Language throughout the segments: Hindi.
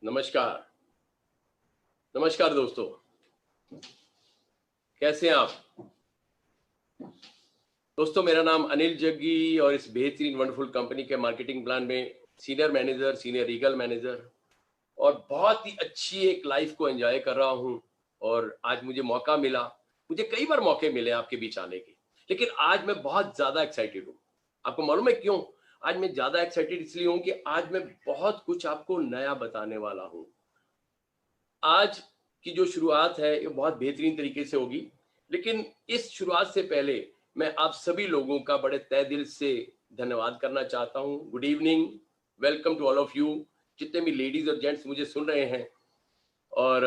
नमस्कार। नमस्कार दोस्तों, कैसे हैं आप? दोस्तों, मेरा नाम अनिल जग्गी और इस बेहतरीन वंडरफुल कंपनी के मार्केटिंग प्लान में senior manager, senior Regal manager और बहुत ही अच्छी एक लाइफ को एंजॉय कर रहा हूं। और आज मुझे मौका मिला, मुझे कई बार मौके मिले आपके बीच आने के, लेकिन आज मैं बहुत ज्यादा एक्साइटेड हूँ। आपको मालूम है क्यों? आज मैं ज्यादा एक्साइटेड इसलिए हूँ कि आज मैं बहुत कुछ आपको नया बताने वाला हूँ। आज की जो शुरुआत है ये बहुत बेहतरीन तरीके से होगी, लेकिन इस शुरुआत से पहले मैं आप सभी लोगों का बड़े तहे दिल से धन्यवाद करना चाहता हूं। Good evening, welcome to all of you, जितने भी लेडीज और जेंट्स मुझे सुन रहे हैं। और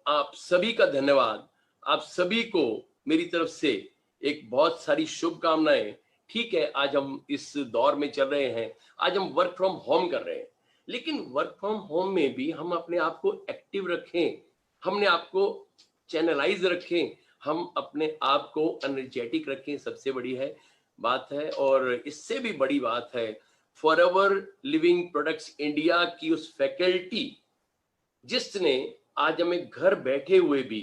आप सभी का धन्यवाद। आप सभी को मेरी तरफ से एक बहुत सारी शुभकामनाएं। ठीक है, आज हम इस दौर में चल रहे हैं, आज हम वर्क फ्रॉम होम कर रहे हैं, लेकिन वर्क फ्रॉम होम में भी हम अपने आप को एक्टिव रखें, हमने आपको चैनलाइज रखें, हम अपने आप को एनर्जेटिक रखें, सबसे बड़ी है बात है। और इससे भी बड़ी बात है, फॉरएवर लिविंग प्रोडक्ट्स इंडिया की उस फैकल्टी जिसने आज हमें घर बैठे हुए भी,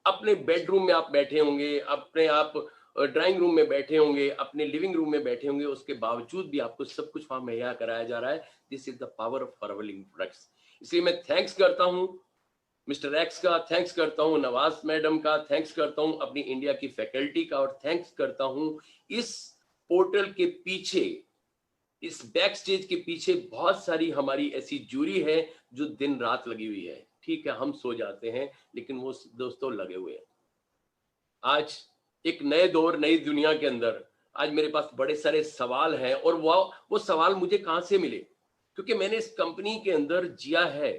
अपने बेडरूम में आप बैठे होंगे, अपने आप ड्राइंग रूम में बैठे होंगे, अपने लिविंग रूम में बैठे होंगे, उसके बावजूद भी आपको सब कुछ वहां मुहैया कराया जा रहा है। This is the power of forever living products. इसलिए मैं थैंक्स करता हूं मिस्टर एक्स का, थैंक्स करता हूं नवाज मैडम का, थैंक्स करता हूं अपनी इंडिया की फैकल्टी का, और थैंक्स करता हूं इस पोर्टल के पीछे, इस बैक स्टेज के पीछे बहुत सारी हमारी ऐसी जूरी है जो दिन रात लगी हुई है। ठीक है, हम सो जाते हैं, लेकिन वो दोस्तों लगे हुए हैं। आज एक नए दौर, नई दुनिया के अंदर आज मेरे पास बड़े सारे सवाल हैं, और वो सवाल मुझे कहां से मिले? क्योंकि मैंने इस कंपनी के अंदर जिया है।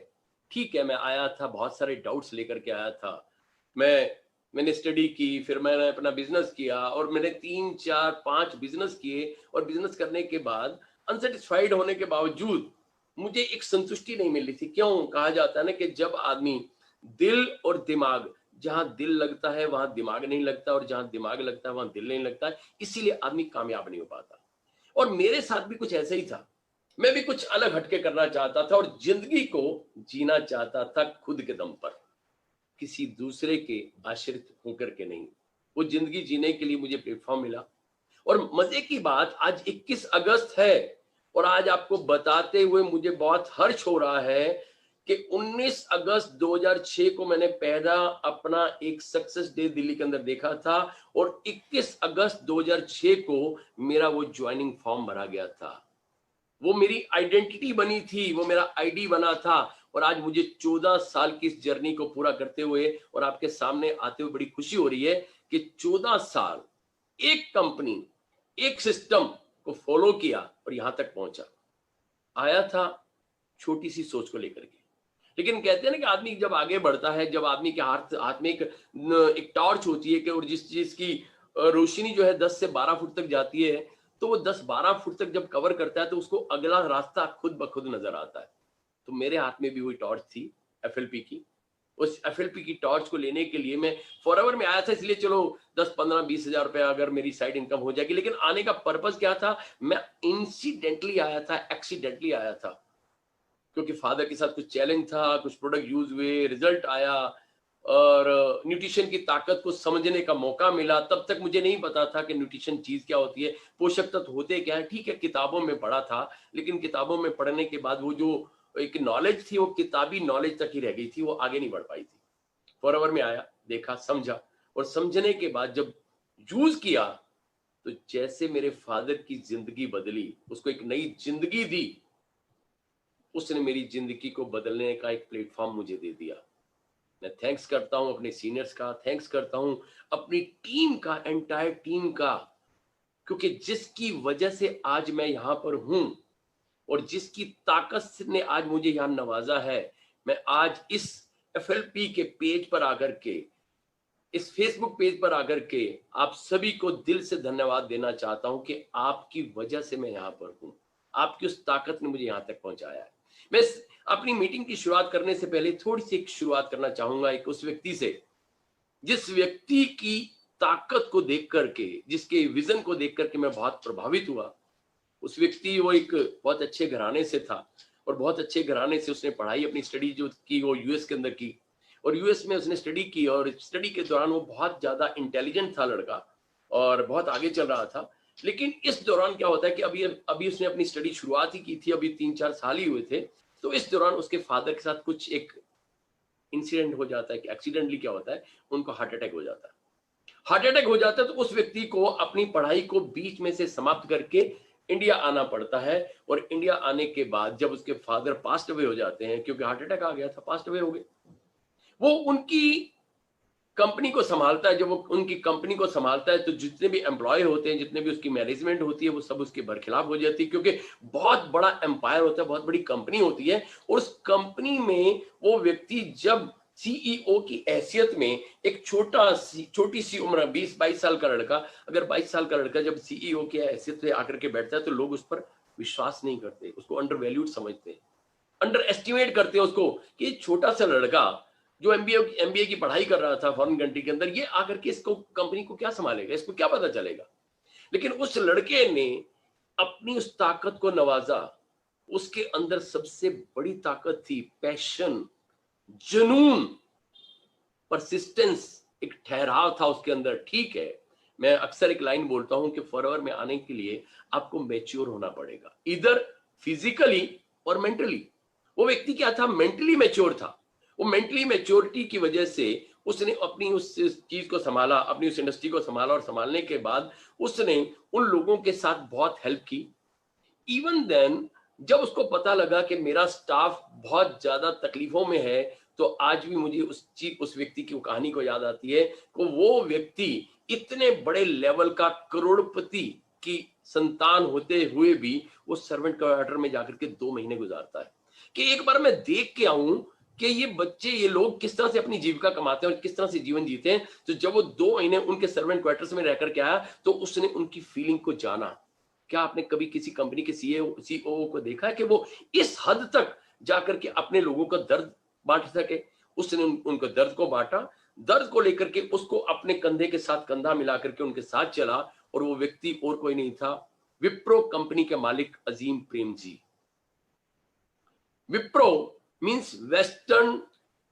ठीक है, मैं आया था, बहुत सारे डाउट्स लेकर के आया था। मैंने स्टडी की, फिर मैंने अपना बिजनेस किया, और मैंने 3 4 5 बिजनेस किए, और बिजनेस करने के बाद अनसेटिस्फाइड होने के बावजूद मुझे एक संतुष्टि नहीं मिल रही थी। क्यों? कहा जाता है ना कि जब आदमी दिल और दिमाग, जहां दिल लगता है वहां दिमाग नहीं लगता, और जहां दिमाग लगता है वहां दिल नहीं लगता है, इसीलिए आदमी कामयाब नहीं हो पाता। और मेरे साथ भी कुछ ऐसा ही था। मैं भी कुछ अलग हटके करना चाहता था, और जिंदगी को जीना चाहता था खुद के दम पर, किसी दूसरे के आश्रित होकर के नहीं। वो जिंदगी जीने के लिए मुझे प्लेटफॉर्म मिला। और मजे की बात, आज 21 अगस्त है, और आज आपको बताते हुए मुझे बहुत हर्ष हो रहा है कि 19 अगस्त 2006 को मैंने पहला अपना एक सक्सेस डे दिल्ली के अंदर देखा था, और 21 अगस्त 2006 को मेरा वो ज्वाइनिंग फॉर्म भरा गया था। वो मेरी आइडेंटिटी बनी थी, वो मेरा आईडी बना था। और आज मुझे 14 साल की इस जर्नी को पूरा करते हुए और आपके सामने आते हुए बड़ी खुशी हो रही है कि 14 साल एक कंपनी, एक सिस्टम को फॉलो किया और यहां तक पहुंचा। आया था छोटी सी सोच को लेकर के, लेकिन कहते हैं ना कि आदमी जब आगे बढ़ता है, जब आदमी के हाथ हाथ में एक टॉर्च होती है कि, और जिस चीज की रोशनी जो है 10 से 12 फुट तक जाती है, तो वो 10-12 फुट तक जब कवर करता है तो उसको अगला रास्ता खुद ब खुद नजर आता है। तो मेरे हाथ में भी वही टॉर्च थी, एफएलपी की। उस एफएलपी की टॉर्च को लेने के लिए मैं फॉरएवर में आया था, इसलिए चलो 10 15 20 हजार रुपया अगर मेरी साइड इनकम हो जाएगी। लेकिन आने का पर्पज क्या था? मैं इंसिडेंटली आया था, एक्सीडेंटली आया था, क्योंकि फादर के साथ कुछ चैलेंज था, कुछ प्रोडक्ट यूज हुए, रिजल्ट आया, और न्यूट्रिशन की ताकत को समझने का मौका मिला। तब तक मुझे नहीं पता था कि न्यूट्रिशन चीज क्या होती है, पोषक तत्व होते क्या है। ठीक है, किताबों में पढ़ा था, लेकिन किताबों में पढ़ने के बाद वो जो एक नॉलेज थी वो किताबी नॉलेज तक ही रह गई थी, वो आगे नहीं बढ़ पाई थी। फॉरएवर में आया, देखा, समझा, और समझने के बाद जब यूज किया, तो जैसे मेरे फादर की जिंदगी बदली, उसको एक नई जिंदगी दी, उसने मेरी जिंदगी को बदलने का एक प्लेटफॉर्म मुझे दे दिया। मैं थैंक्स करता हूं अपने सीनियर्स का, थैंक्स करता हूं अपनी टीम का, एंटायर टीम का, क्योंकि जिसकी वजह से आज मैं यहां पर हूं, और जिसकी ताकत ने आज मुझे यहां नवाजा है, मैं आज इस एफएलपी के पेज पर आकर के, इस फेसबुक पेज पर आकर के आप सभी को दिल से धन्यवाद देना चाहता हूं कि आपकी वजह से मैं यहां पर हूं। आपकी उस ताकत ने मुझे यहां तक पहुंचाया है। मैं अपनी मीटिंग की शुरुआत करने से पहले थोड़ी सी एक शुरुआत करना चाहूंगा एक उस व्यक्ति से, जिस व्यक्ति की ताकत को देख करके, जिसके विजन को देख करके मैं बहुत प्रभावित हुआ। उस व्यक्ति, वो एक बहुत अच्छे घराने से था, और बहुत अच्छे घराने से उसने पढ़ाई अपनी स्टडी जो की वो यूएस के अंदर की, और यूएस में उसने स्टडी की, और स्टडी के दौरान वो बहुत ज़्यादा इंटेलिजेंट था लड़का और बहुत आगे चल रहा था। लेकिन इस दौरान क्या होता है कि अभी उसने अपनी स्टडी शुरुआत ही की थी, अभी 3-4 साल ही हुए थे। तो इस दौरान उसके फादर के साथ कुछ एक इंसिडेंट हो जाता है कि एक्सीडेंटली क्या होता है, उनको हार्ट अटैक हो जाता है। हार्ट अटैक हो जाता है तो उस व्यक्ति को अपनी पढ़ाई को बीच में से समाप्त करके इंडिया आना पड़ता है। और इंडिया आने के बाद जब उसके फादर पास्ट अवे हो जाते हैं, क्योंकि हार्ट अटैक आ गया था, पास्ट अवे हो गए, वो उनकी कंपनी को संभालता है। जब वो उनकी कंपनी को संभालता है तो जितने भी एम्प्लॉय होते हैं, जितने भी उसकी मैनेजमेंट होती है, वो सब उसके बरखिलाफ हो जाती है, क्योंकि बहुत बड़ा एम्पायर होता है, बहुत बड़ी कंपनी होती है। और उस कंपनी में वो व्यक्ति जब सीईओ की हैसियत में, एक छोटी सी उम्र 20-22 साल का लड़का, अगर 22 साल का लड़का जब सीईओ की हैसियत से आकर के बैठता है तो लोग उस पर विश्वास नहीं करते, उसको अंडर वैल्यूड समझते हैं, अंडर एस्टिमेट करते हैं उसको, कि छोटा सा लड़का जो एमबीए की पढ़ाई कर रहा था फॉरेन कंट्री के अंदर, ये आकर के इसको कंपनी को क्या संभालेगा, इसको क्या पता चलेगा। लेकिन उस लड़के ने अपनी उस ताकत को नवाजा। उसके अंदर सबसे बड़ी ताकत थी पैशन, जुनून, परसिस्टेंस, एक ठहराव था उसके अंदर। ठीक है, मैं अक्सर एक लाइन बोलता हूं कि फॉरएवर में आने के लिए आपको मैच्योर होना पड़ेगा, इधर फिजिकली और मेंटली। वो व्यक्ति क्या था, मेंटली मैच्योर था। वो मेंटली मैच्योरिटी की वजह से उसने अपनी उस चीज को संभाला, अपनी उस इंडस्ट्री को संभाला, और संभालने के बाद उसने उन लोगों के साथ बहुत हेल्प की। इवन देन जब उसको पता लगा कि मेरा स्टाफ बहुत ज्यादा तकलीफों में है, तो आज भी मुझे उस व्यक्ति की कहानी को याद आती है कि वो व्यक्ति इतने बड़े लेवल का करोड़पति की संतान होते हुए भी वो सर्वेंट क्वार्टर में जाकर के 2 महीने गुजारता है कि एक बार मैं देख के आऊं कि ये बच्चे, ये लोग किस तरह से अपनी जीविका कमाते हैं और किस तरह से जीवन जीते हैं। तो जब वो 2 महीने उनके सर्वेंट क्वार्टर्स में रहकर के आया तो उसने उनकी फीलिंग को जाना। क्या आपने कभी किसी कंपनी के सीईओ को देखा है कि वो इस हद तक जाकर के अपने लोगों का दर्द बांट सके? उसने उनको दर्द को बांटा, दर्द को लेकर के उसको अपने कंधे के साथ कंधा मिला करके उनके साथ चला। और वो व्यक्ति और कोई नहीं था, विप्रो कंपनी के मालिक Azim Premji. Wipro means Western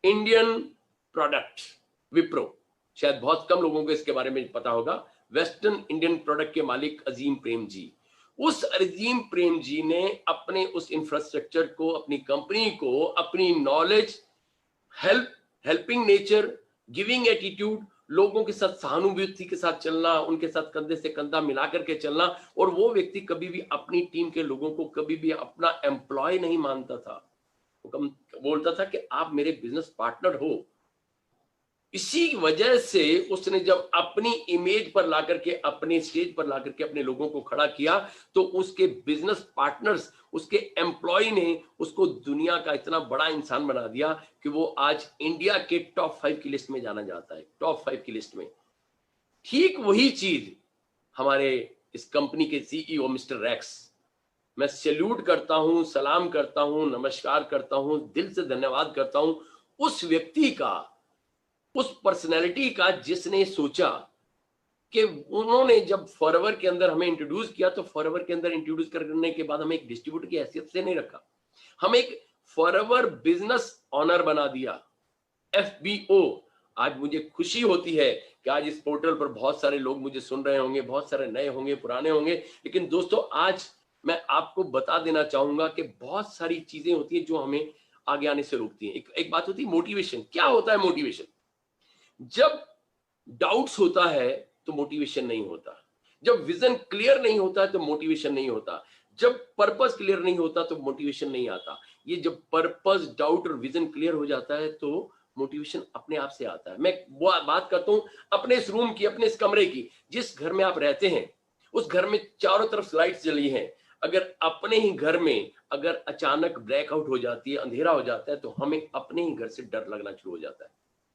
Indian product. Wipro, शायद बहुत कम लोगों को इसके बारे में पता होगा। वेस्टर्न इंडियन प्रोडक्ट के मालिक अजीम प्रेम जी। उस अजीम प्रेम जी ने अपने उस इंफ्रास्ट्रक्चर को, अपनी कंपनी को, अपनी knowledge, helping nature, giving attitude, लोगों के साथ सहानुभूति के साथ चलना, उनके साथ कंधे से कंधा मिला करके चलना। और वो व्यक्ति कभी भी अपनी टीम के लोगों को कभी भी अपना एम्प्लॉय नहीं मानता था, वो बोलता था कि आप मेरे बिजनेस पार्टनर हो। इसी वजह से उसने जब अपनी इमेज पर लाकर के, अपने स्टेज पर लाकर के अपने लोगों को खड़ा किया, तो उसके बिजनेस पार्टनर्स, उसके एम्प्लॉय ने उसको दुनिया का इतना बड़ा इंसान बना दिया कि वो आज इंडिया के टॉप 5 की लिस्ट में जाना जाता है, टॉप 5 की लिस्ट में। ठीक वही चीज हमारे इस कंपनी के सीईओ मिस्टर रैक्स, मैं सैल्यूट करता हूं, सलाम करता हूं, नमस्कार करता हूं, दिल से धन्यवाद करता हूं उस व्यक्ति का, उस पर्सनैलिटी का, जिसने सोचा कि उन्होंने जब फॉरएवर के अंदर हमें इंट्रोड्यूस किया, तो फॉरएवर के अंदर इंट्रोड्यूस करने के बाद हमें एक डिस्ट्रीब्यूटर की हैसियत से नहीं रखा, हम एक फॉरएवर बिजनेस ऑनर बना दिया, एफबीओ। आज मुझे खुशी होती है कि आज इस पोर्टल पर बहुत सारे लोग मुझे सुन रहे होंगे, बहुत सारे नए होंगे, पुराने होंगे। लेकिन दोस्तों, आज मैं आपको बता देना चाहूंगा कि बहुत सारी चीजें होती हैं जो हमें आगे आने से रोकती हैं। एक बात होती है मोटिवेशन। क्या होता है मोटिवेशन? जब डाउट्स होता है तो मोटिवेशन नहीं होता, जब विजन क्लियर नहीं होता है तो मोटिवेशन नहीं होता, जब पर्पस क्लियर नहीं होता तो मोटिवेशन नहीं आता। ये जब पर्पस, डाउट और विजन क्लियर हो जाता है तो मोटिवेशन अपने आप से आता है। मैं वो बात करता हूं अपने इस रूम की, अपने इस कमरे की। जिस घर में आप रहते हैं उस घर में चारों तरफ लाइट्स जली हैं। अगर अपने ही घर में अगर अचानक ब्लैकआउट हो जाती है, अंधेरा हो जाता है, तो हमें अपने ही घर से डर लगना शुरू हो जाता है,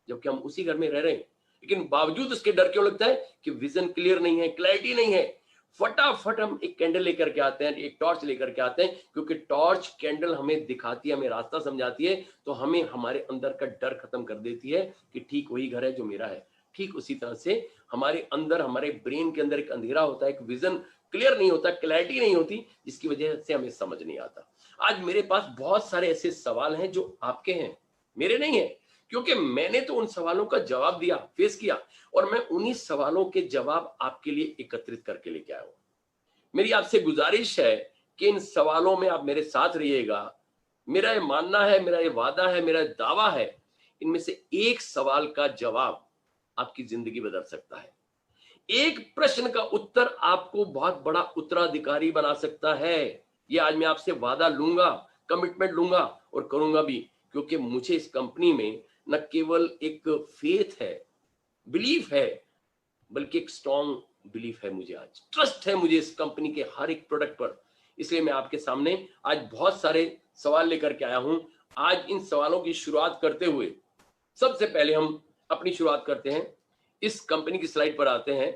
जबकि हम उसी घर में रह रहे हैं। लेकिन बावजूद उसके डर क्यों लगता है? कि विजन क्लियर नहीं है, क्लैरिटी नहीं है। फटाफट हम एक कैंडल लेकर के आते हैं, एक टॉर्च लेकर के आते हैं, क्योंकि टॉर्च, कैंडल हमें दिखाती है, हमें रास्ता समझाती है, तो हमें हमारे अंदर का डर खत्म कर देती है कि ठीक वही घर है जो मेरा है। ठीक उसी तरह से हमारे अंदर, हमारे ब्रेन के अंदर एक अंधेरा होता है, एक विजन क्लियर नहीं होता, क्लैरिटी नहीं होती, जिसकी वजह से हमें समझ नहीं आता। आज मेरे पास बहुत सारे ऐसे सवाल हैं जो आपके हैं, मेरे नहीं है, क्योंकि मैंने तो उन सवालों का जवाब दिया, फेस किया, और मैं उन्हीं सवालों के जवाब आपके लिए एकत्रित करके लेके आया हूं। मेरी आपसे गुजारिश है कि इन सवालों में आप मेरे साथ रहिएगा। मेरा ये मानना है, मेरा ये वादा है, मेरा दावा है, इनमें से एक सवाल का जवाब आपकी जिंदगी बदल सकता है। एक प्रश्न का उत्तर आपको बहुत बड़ा उत्तराधिकारी बना सकता है। ये आज मैं आपसे वादा लूंगा, कमिटमेंट लूंगा और करूंगा भी, क्योंकि मुझे इस कंपनी में न केवल एक फेथ है, बिलीफ है, बल्कि एक स्ट्रॉन्ग बिलीफ है, मुझे आज ट्रस्ट है मुझे इस कंपनी के हर एक प्रोडक्ट पर। इसलिए मैं आपके सामने आज बहुत सारे सवाल लेकर के आया हूं। आज इन सवालों की शुरुआत करते हुए सबसे पहले हम अपनी शुरुआत करते हैं, इस कंपनी की स्लाइड पर आते हैं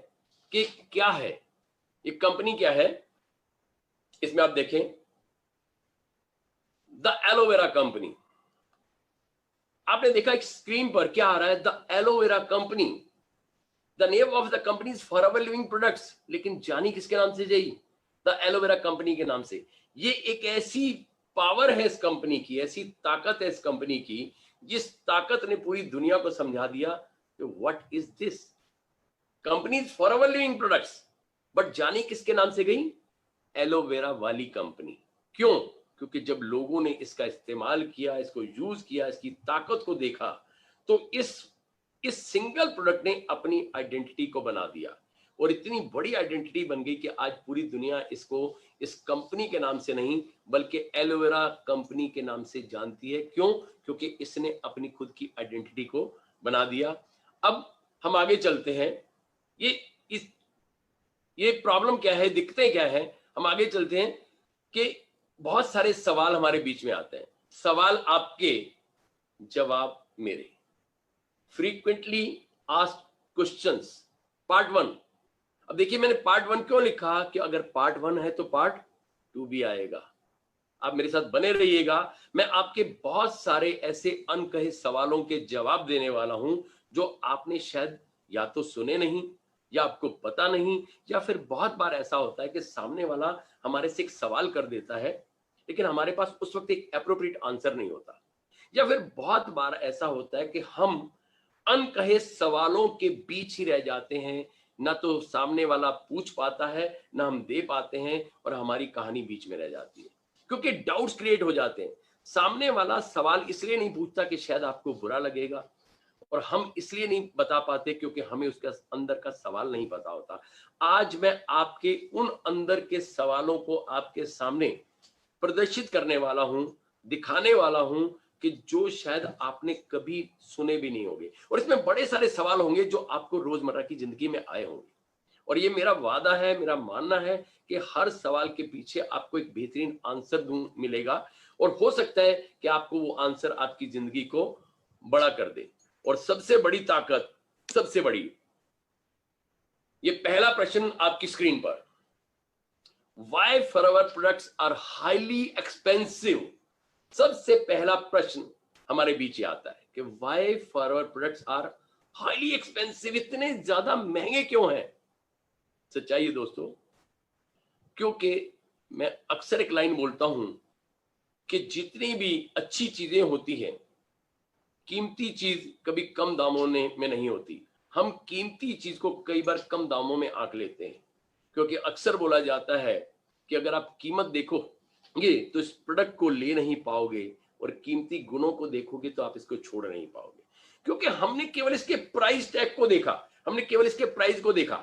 कि क्या है ये कंपनी, क्या है। इसमें आप देखें द एलोवेरा कंपनी। आपने देखा एक स्क्रीन पर क्या आ रहा है, the aloe vera company. The name of the company is forever living products, लेकिन जानी किसके नाम से जाई? द एलोवेरा कंपनी के नाम से। ये एक ऐसी पावर है इस कंपनी की, ऐसी ताकत है इस कंपनी की, जिस ताकत ने पूरी दुनिया को समझा दिया कि what is this company is forever living products, but जानी किसके नाम से गई? एलोवेरा वाली कंपनी। क्यों? क्योंकि जब लोगों ने इसका इस्तेमाल किया, इसको यूज किया, इसकी ताकत को देखा, तो इस सिंगल प्रोडक्ट ने अपनी आइडेंटिटी को बना दिया, और इतनी बड़ी आइडेंटिटी बन गई कि आज पूरी दुनिया इसको इस कंपनी के नाम से नहीं बल्कि एलोवेरा कंपनी के नाम से जानती है। क्यों? क्योंकि इसने अपनी खुद की आइडेंटिटी को बना दिया। अब हम आगे चलते हैं, ये प्रॉब्लम क्या है, दिक्कतें क्या है, हम आगे चलते हैं कि बहुत सारे सवाल हमारे बीच में आते हैं। सवाल आपके, जवाब मेरे। Frequently asked questions, part 1। अब देखिए मैंने पार्ट 1 क्यों लिखा, कि अगर पार्ट 1 है तो पार्ट 2 भी आएगा। आप मेरे साथ बने रहिएगा। मैं आपके बहुत सारे ऐसे अनकहे सवालों के जवाब देने वाला हूं जो आपने शायद या तो सुने नहीं, या आपको पता नहीं, या फिर बहुत बार ऐसा होता है कि सामने वाला हमारे से एक सवाल कर देता है, लेकिन हमारे पास उस वक्त एक एप्रोप्रिएट आंसर नहीं होता। या फिर बहुत बार ऐसा होता है कि हम अनकहे सवालों के बीच ही रह जाते हैं, ना तो सामने वाला पूछ पाता है, ना हम दे पाते हैं, और हमारी कहानी बीच में रह जाती है, क्योंकि डाउट्स क्रिएट हो जाते हैं। सामने वाला सवाल इसलिए नहीं पूछता कि शायद आपको बुरा लगेगा, और हम इसलिए नहीं बता पाते क्योंकि हमें उसका अंदर का सवाल नहीं पता होता। आज मैं आपके उन अंदर के सवालों को आपके सामने प्रदर्शित करने वाला हूं, दिखाने वाला हूं, कि जो शायद आपने कभी सुने भी नहीं होंगे, और इसमें बड़े सारे सवाल होंगे जो आपको रोजमर्रा की जिंदगी में आए होंगे। और ये मेरा वादा है, मेरा मानना है कि हर सवाल के पीछे आपको एक बेहतरीन आंसर मिलेगा, और हो सकता है कि आपको वो आंसर आपकी जिंदगी को बड़ा कर दे। और सबसे बड़ी ताकत, सबसे बड़ी, ये पहला प्रश्न आपकी स्क्रीन पर, why Forever products are highly expensive. सबसे पहला प्रश्न हमारे बीच आता है कि why Forever products are highly expensive, इतने ज्यादा महंगे क्यों हैं? सच्चाई है दोस्तों, क्योंकि मैं अक्सर एक लाइन बोलता हूं कि जितनी भी अच्छी चीजें होती हैं, कीमती चीज कभी कम दामों में नहीं होती। हम कीमती चीज को कई बार कम दामों में आंक लेते हैं, क्योंकि अक्सर बोला जाता है कि अगर आप कीमत देखोगे तो इस प्रोडक्ट को ले नहीं पाओगे, और कीमती गुणों को देखोगे तो आप इसको छोड़ नहीं पाओगे। क्योंकि हमने केवल इसके प्राइस टैग को देखा, हमने केवल इसके प्राइस को देखा,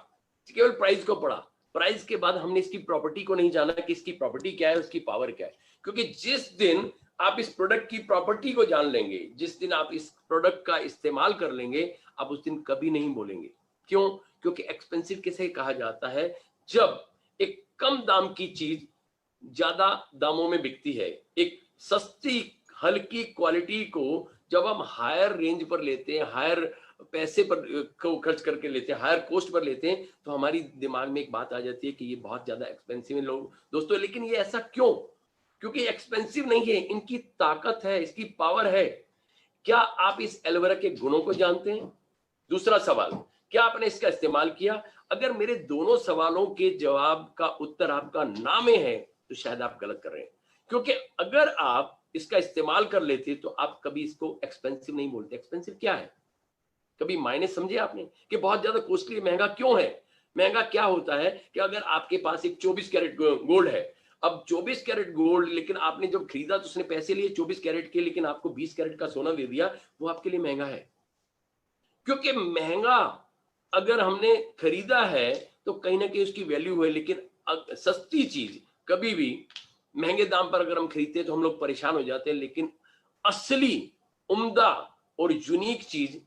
केवल प्राइस को पढ़ा। प्राइस के बाद हमने इसकी प्रॉपर्टी को नहीं जाना कि इसकी प्रॉपर्टी क्या है, उसकी पावर क्या है। क्योंकि जिस दिन आप इस प्रोडक्ट की प्रॉपर्टी को जान लेंगे, जिस दिन आप इस प्रोडक्ट का इस्तेमाल कर लेंगे, आप उस दिन कभी नहीं बोलेंगे। क्यों? क्योंकि एक्सपेंसिव किसे कहा जाता है? जब एक कम दाम की चीज ज्यादा दामों में बिकती है। एक सस्ती हल्की क्वालिटी को जब हम हायर रेंज पर लेते हैं, हायर पैसे पर को खर्च करके लेते हैं, हायर कॉस्ट पर लेते हैं, तो हमारी दिमाग में एक बात आ जाती है कि ये बहुत ज्यादा एक्सपेंसिव है लोग दोस्तों। लेकिन ये ऐसा क्यों? क्योंकि एक्सपेंसिव नहीं है, इनकी ताकत है, इसकी पावर है। क्या आप इस एलोवेरा के गुणों को जानते हैं? दूसरा सवाल, क्या आपने इसका इस्तेमाल किया? अगर मेरे दोनों सवालों के जवाब का उत्तर आपका ना में है तो शायद आप गलत कर रहे हैं, क्योंकि अगर आप इसका इस्तेमाल कर लेते तो आप कभी इसको एक्सपेंसिव नहीं बोलते। एक्सपेंसिव क्या है, कभी मायने समझे आपने कि बहुत ज्यादा कॉस्टली, महंगा क्यों है? महंगा क्या होता है कि अगर आपके पास एक 24 कैरेट गोल्ड है, अब 24 कैरेट गोल्ड, लेकिन आपने जब खरीदा तो उसने पैसे लिए 24 कैरेट के, लेकिन आपको 20 कैरेट का सोना दे दिया, वो आपके लिए महंगा है। क्योंकि महंगा अगर हमने खरीदा है तो कहीं ना कहीं उसकी वैल्यू है, लेकिन सस्ती चीज कभी भी महंगे दाम पर अगर हम खरीदते हैं तो हम लोग परेशान हो जाते हैं, लेकिन असली उम्दा और यूनिक चीज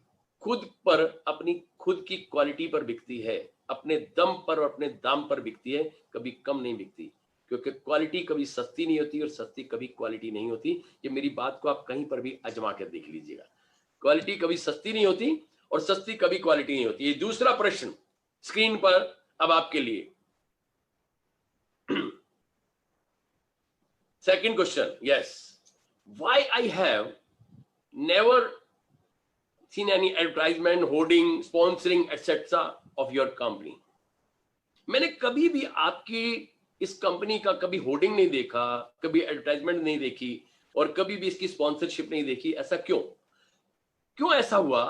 खुद पर, अपनी खुद की क्वालिटी पर बिकती है, अपने दम पर और अपने दाम पर बिकती है, कभी कम नहीं बिकती। क्योंकि क्वालिटी कभी सस्ती नहीं होती और सस्ती कभी क्वालिटी नहीं होती। ये मेरी बात को आप कहीं पर भी आजमा कर देख लीजिएगा, क्वालिटी कभी सस्ती नहीं होती और सस्ती कभी क्वालिटी नहीं होती। ये दूसरा प्रश्न स्क्रीन पर अब आपके लिए। Second question, yes. Why I have never seen any advertisement, hoarding, sponsoring, etc. of your company? मैंने कभी भी आपकी इस कंपनी का कभी होर्डिंग नहीं देखा, कभी एडवर्टाइजमेंट नहीं देखी और कभी भी इसकी स्पॉन्सरशिप नहीं देखी। ऐसा क्यों? क्यों ऐसा हुआ?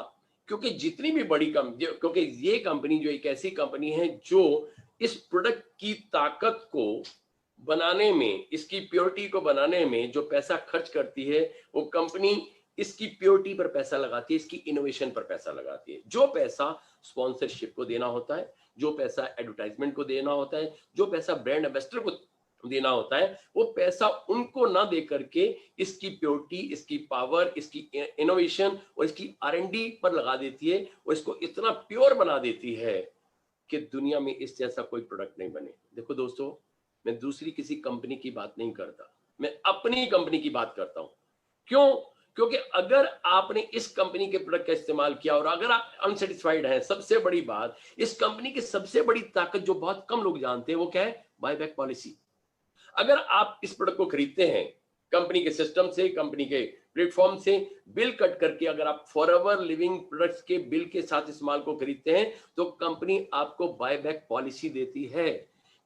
क्योंकि जितनी भी बड़ी कंपनी, क्योंकि ये कंपनी जो एक ऐसी कंपनी है जो इस प्रोडक्ट की ताकत को बनाने में, इसकी प्योरिटी को बनाने में जो पैसा खर्च करती है, वो कंपनी इसकी प्योरिटी पर पैसा लगाती है, इसकी इनोवेशन पर पैसा लगाती है। जो पैसा स्पॉन्सरशिप को देना होता है, जो पैसा एडवर्टाइजमेंट को देना होता है, जो पैसा ब्रांड एम्बेसडर को देना होता है, वो पैसा उनको ना दे करके इसकी प्योरिटी, इसकी पावर, इसकी इनोवेशन और इसकी R&D पर लगा देती है और इसको इतना प्योर बना देती है कि दुनिया में इस जैसा कोई प्रोडक्ट नहीं बने। देखो दोस्तों, मैं दूसरी किसी कंपनी की बात नहीं करता, मैं अपनी कंपनी की बात करता हूं। क्यों? क्योंकि अगर आपने इस कंपनी के प्रोडक्ट का इस्तेमाल किया और अगर आप अनसेटिस्फाइड हैं, सबसे बड़ी बात, इस कंपनी की सबसे बड़ी ताकत जो बहुत कम लोग जानते हैं वो क्या है? Buyback policy. अगर आप इस प्रोडक्ट को खरीदते हैं कंपनी के सिस्टम से, कंपनी के प्लेटफॉर्म से, बिल कट करके अगर आप फॉरएवर लिविंग प्रोडक्ट्स के बिल के साथ इस माल को खरीदते हैं तो कंपनी आपको बायबैक पॉलिसी देती है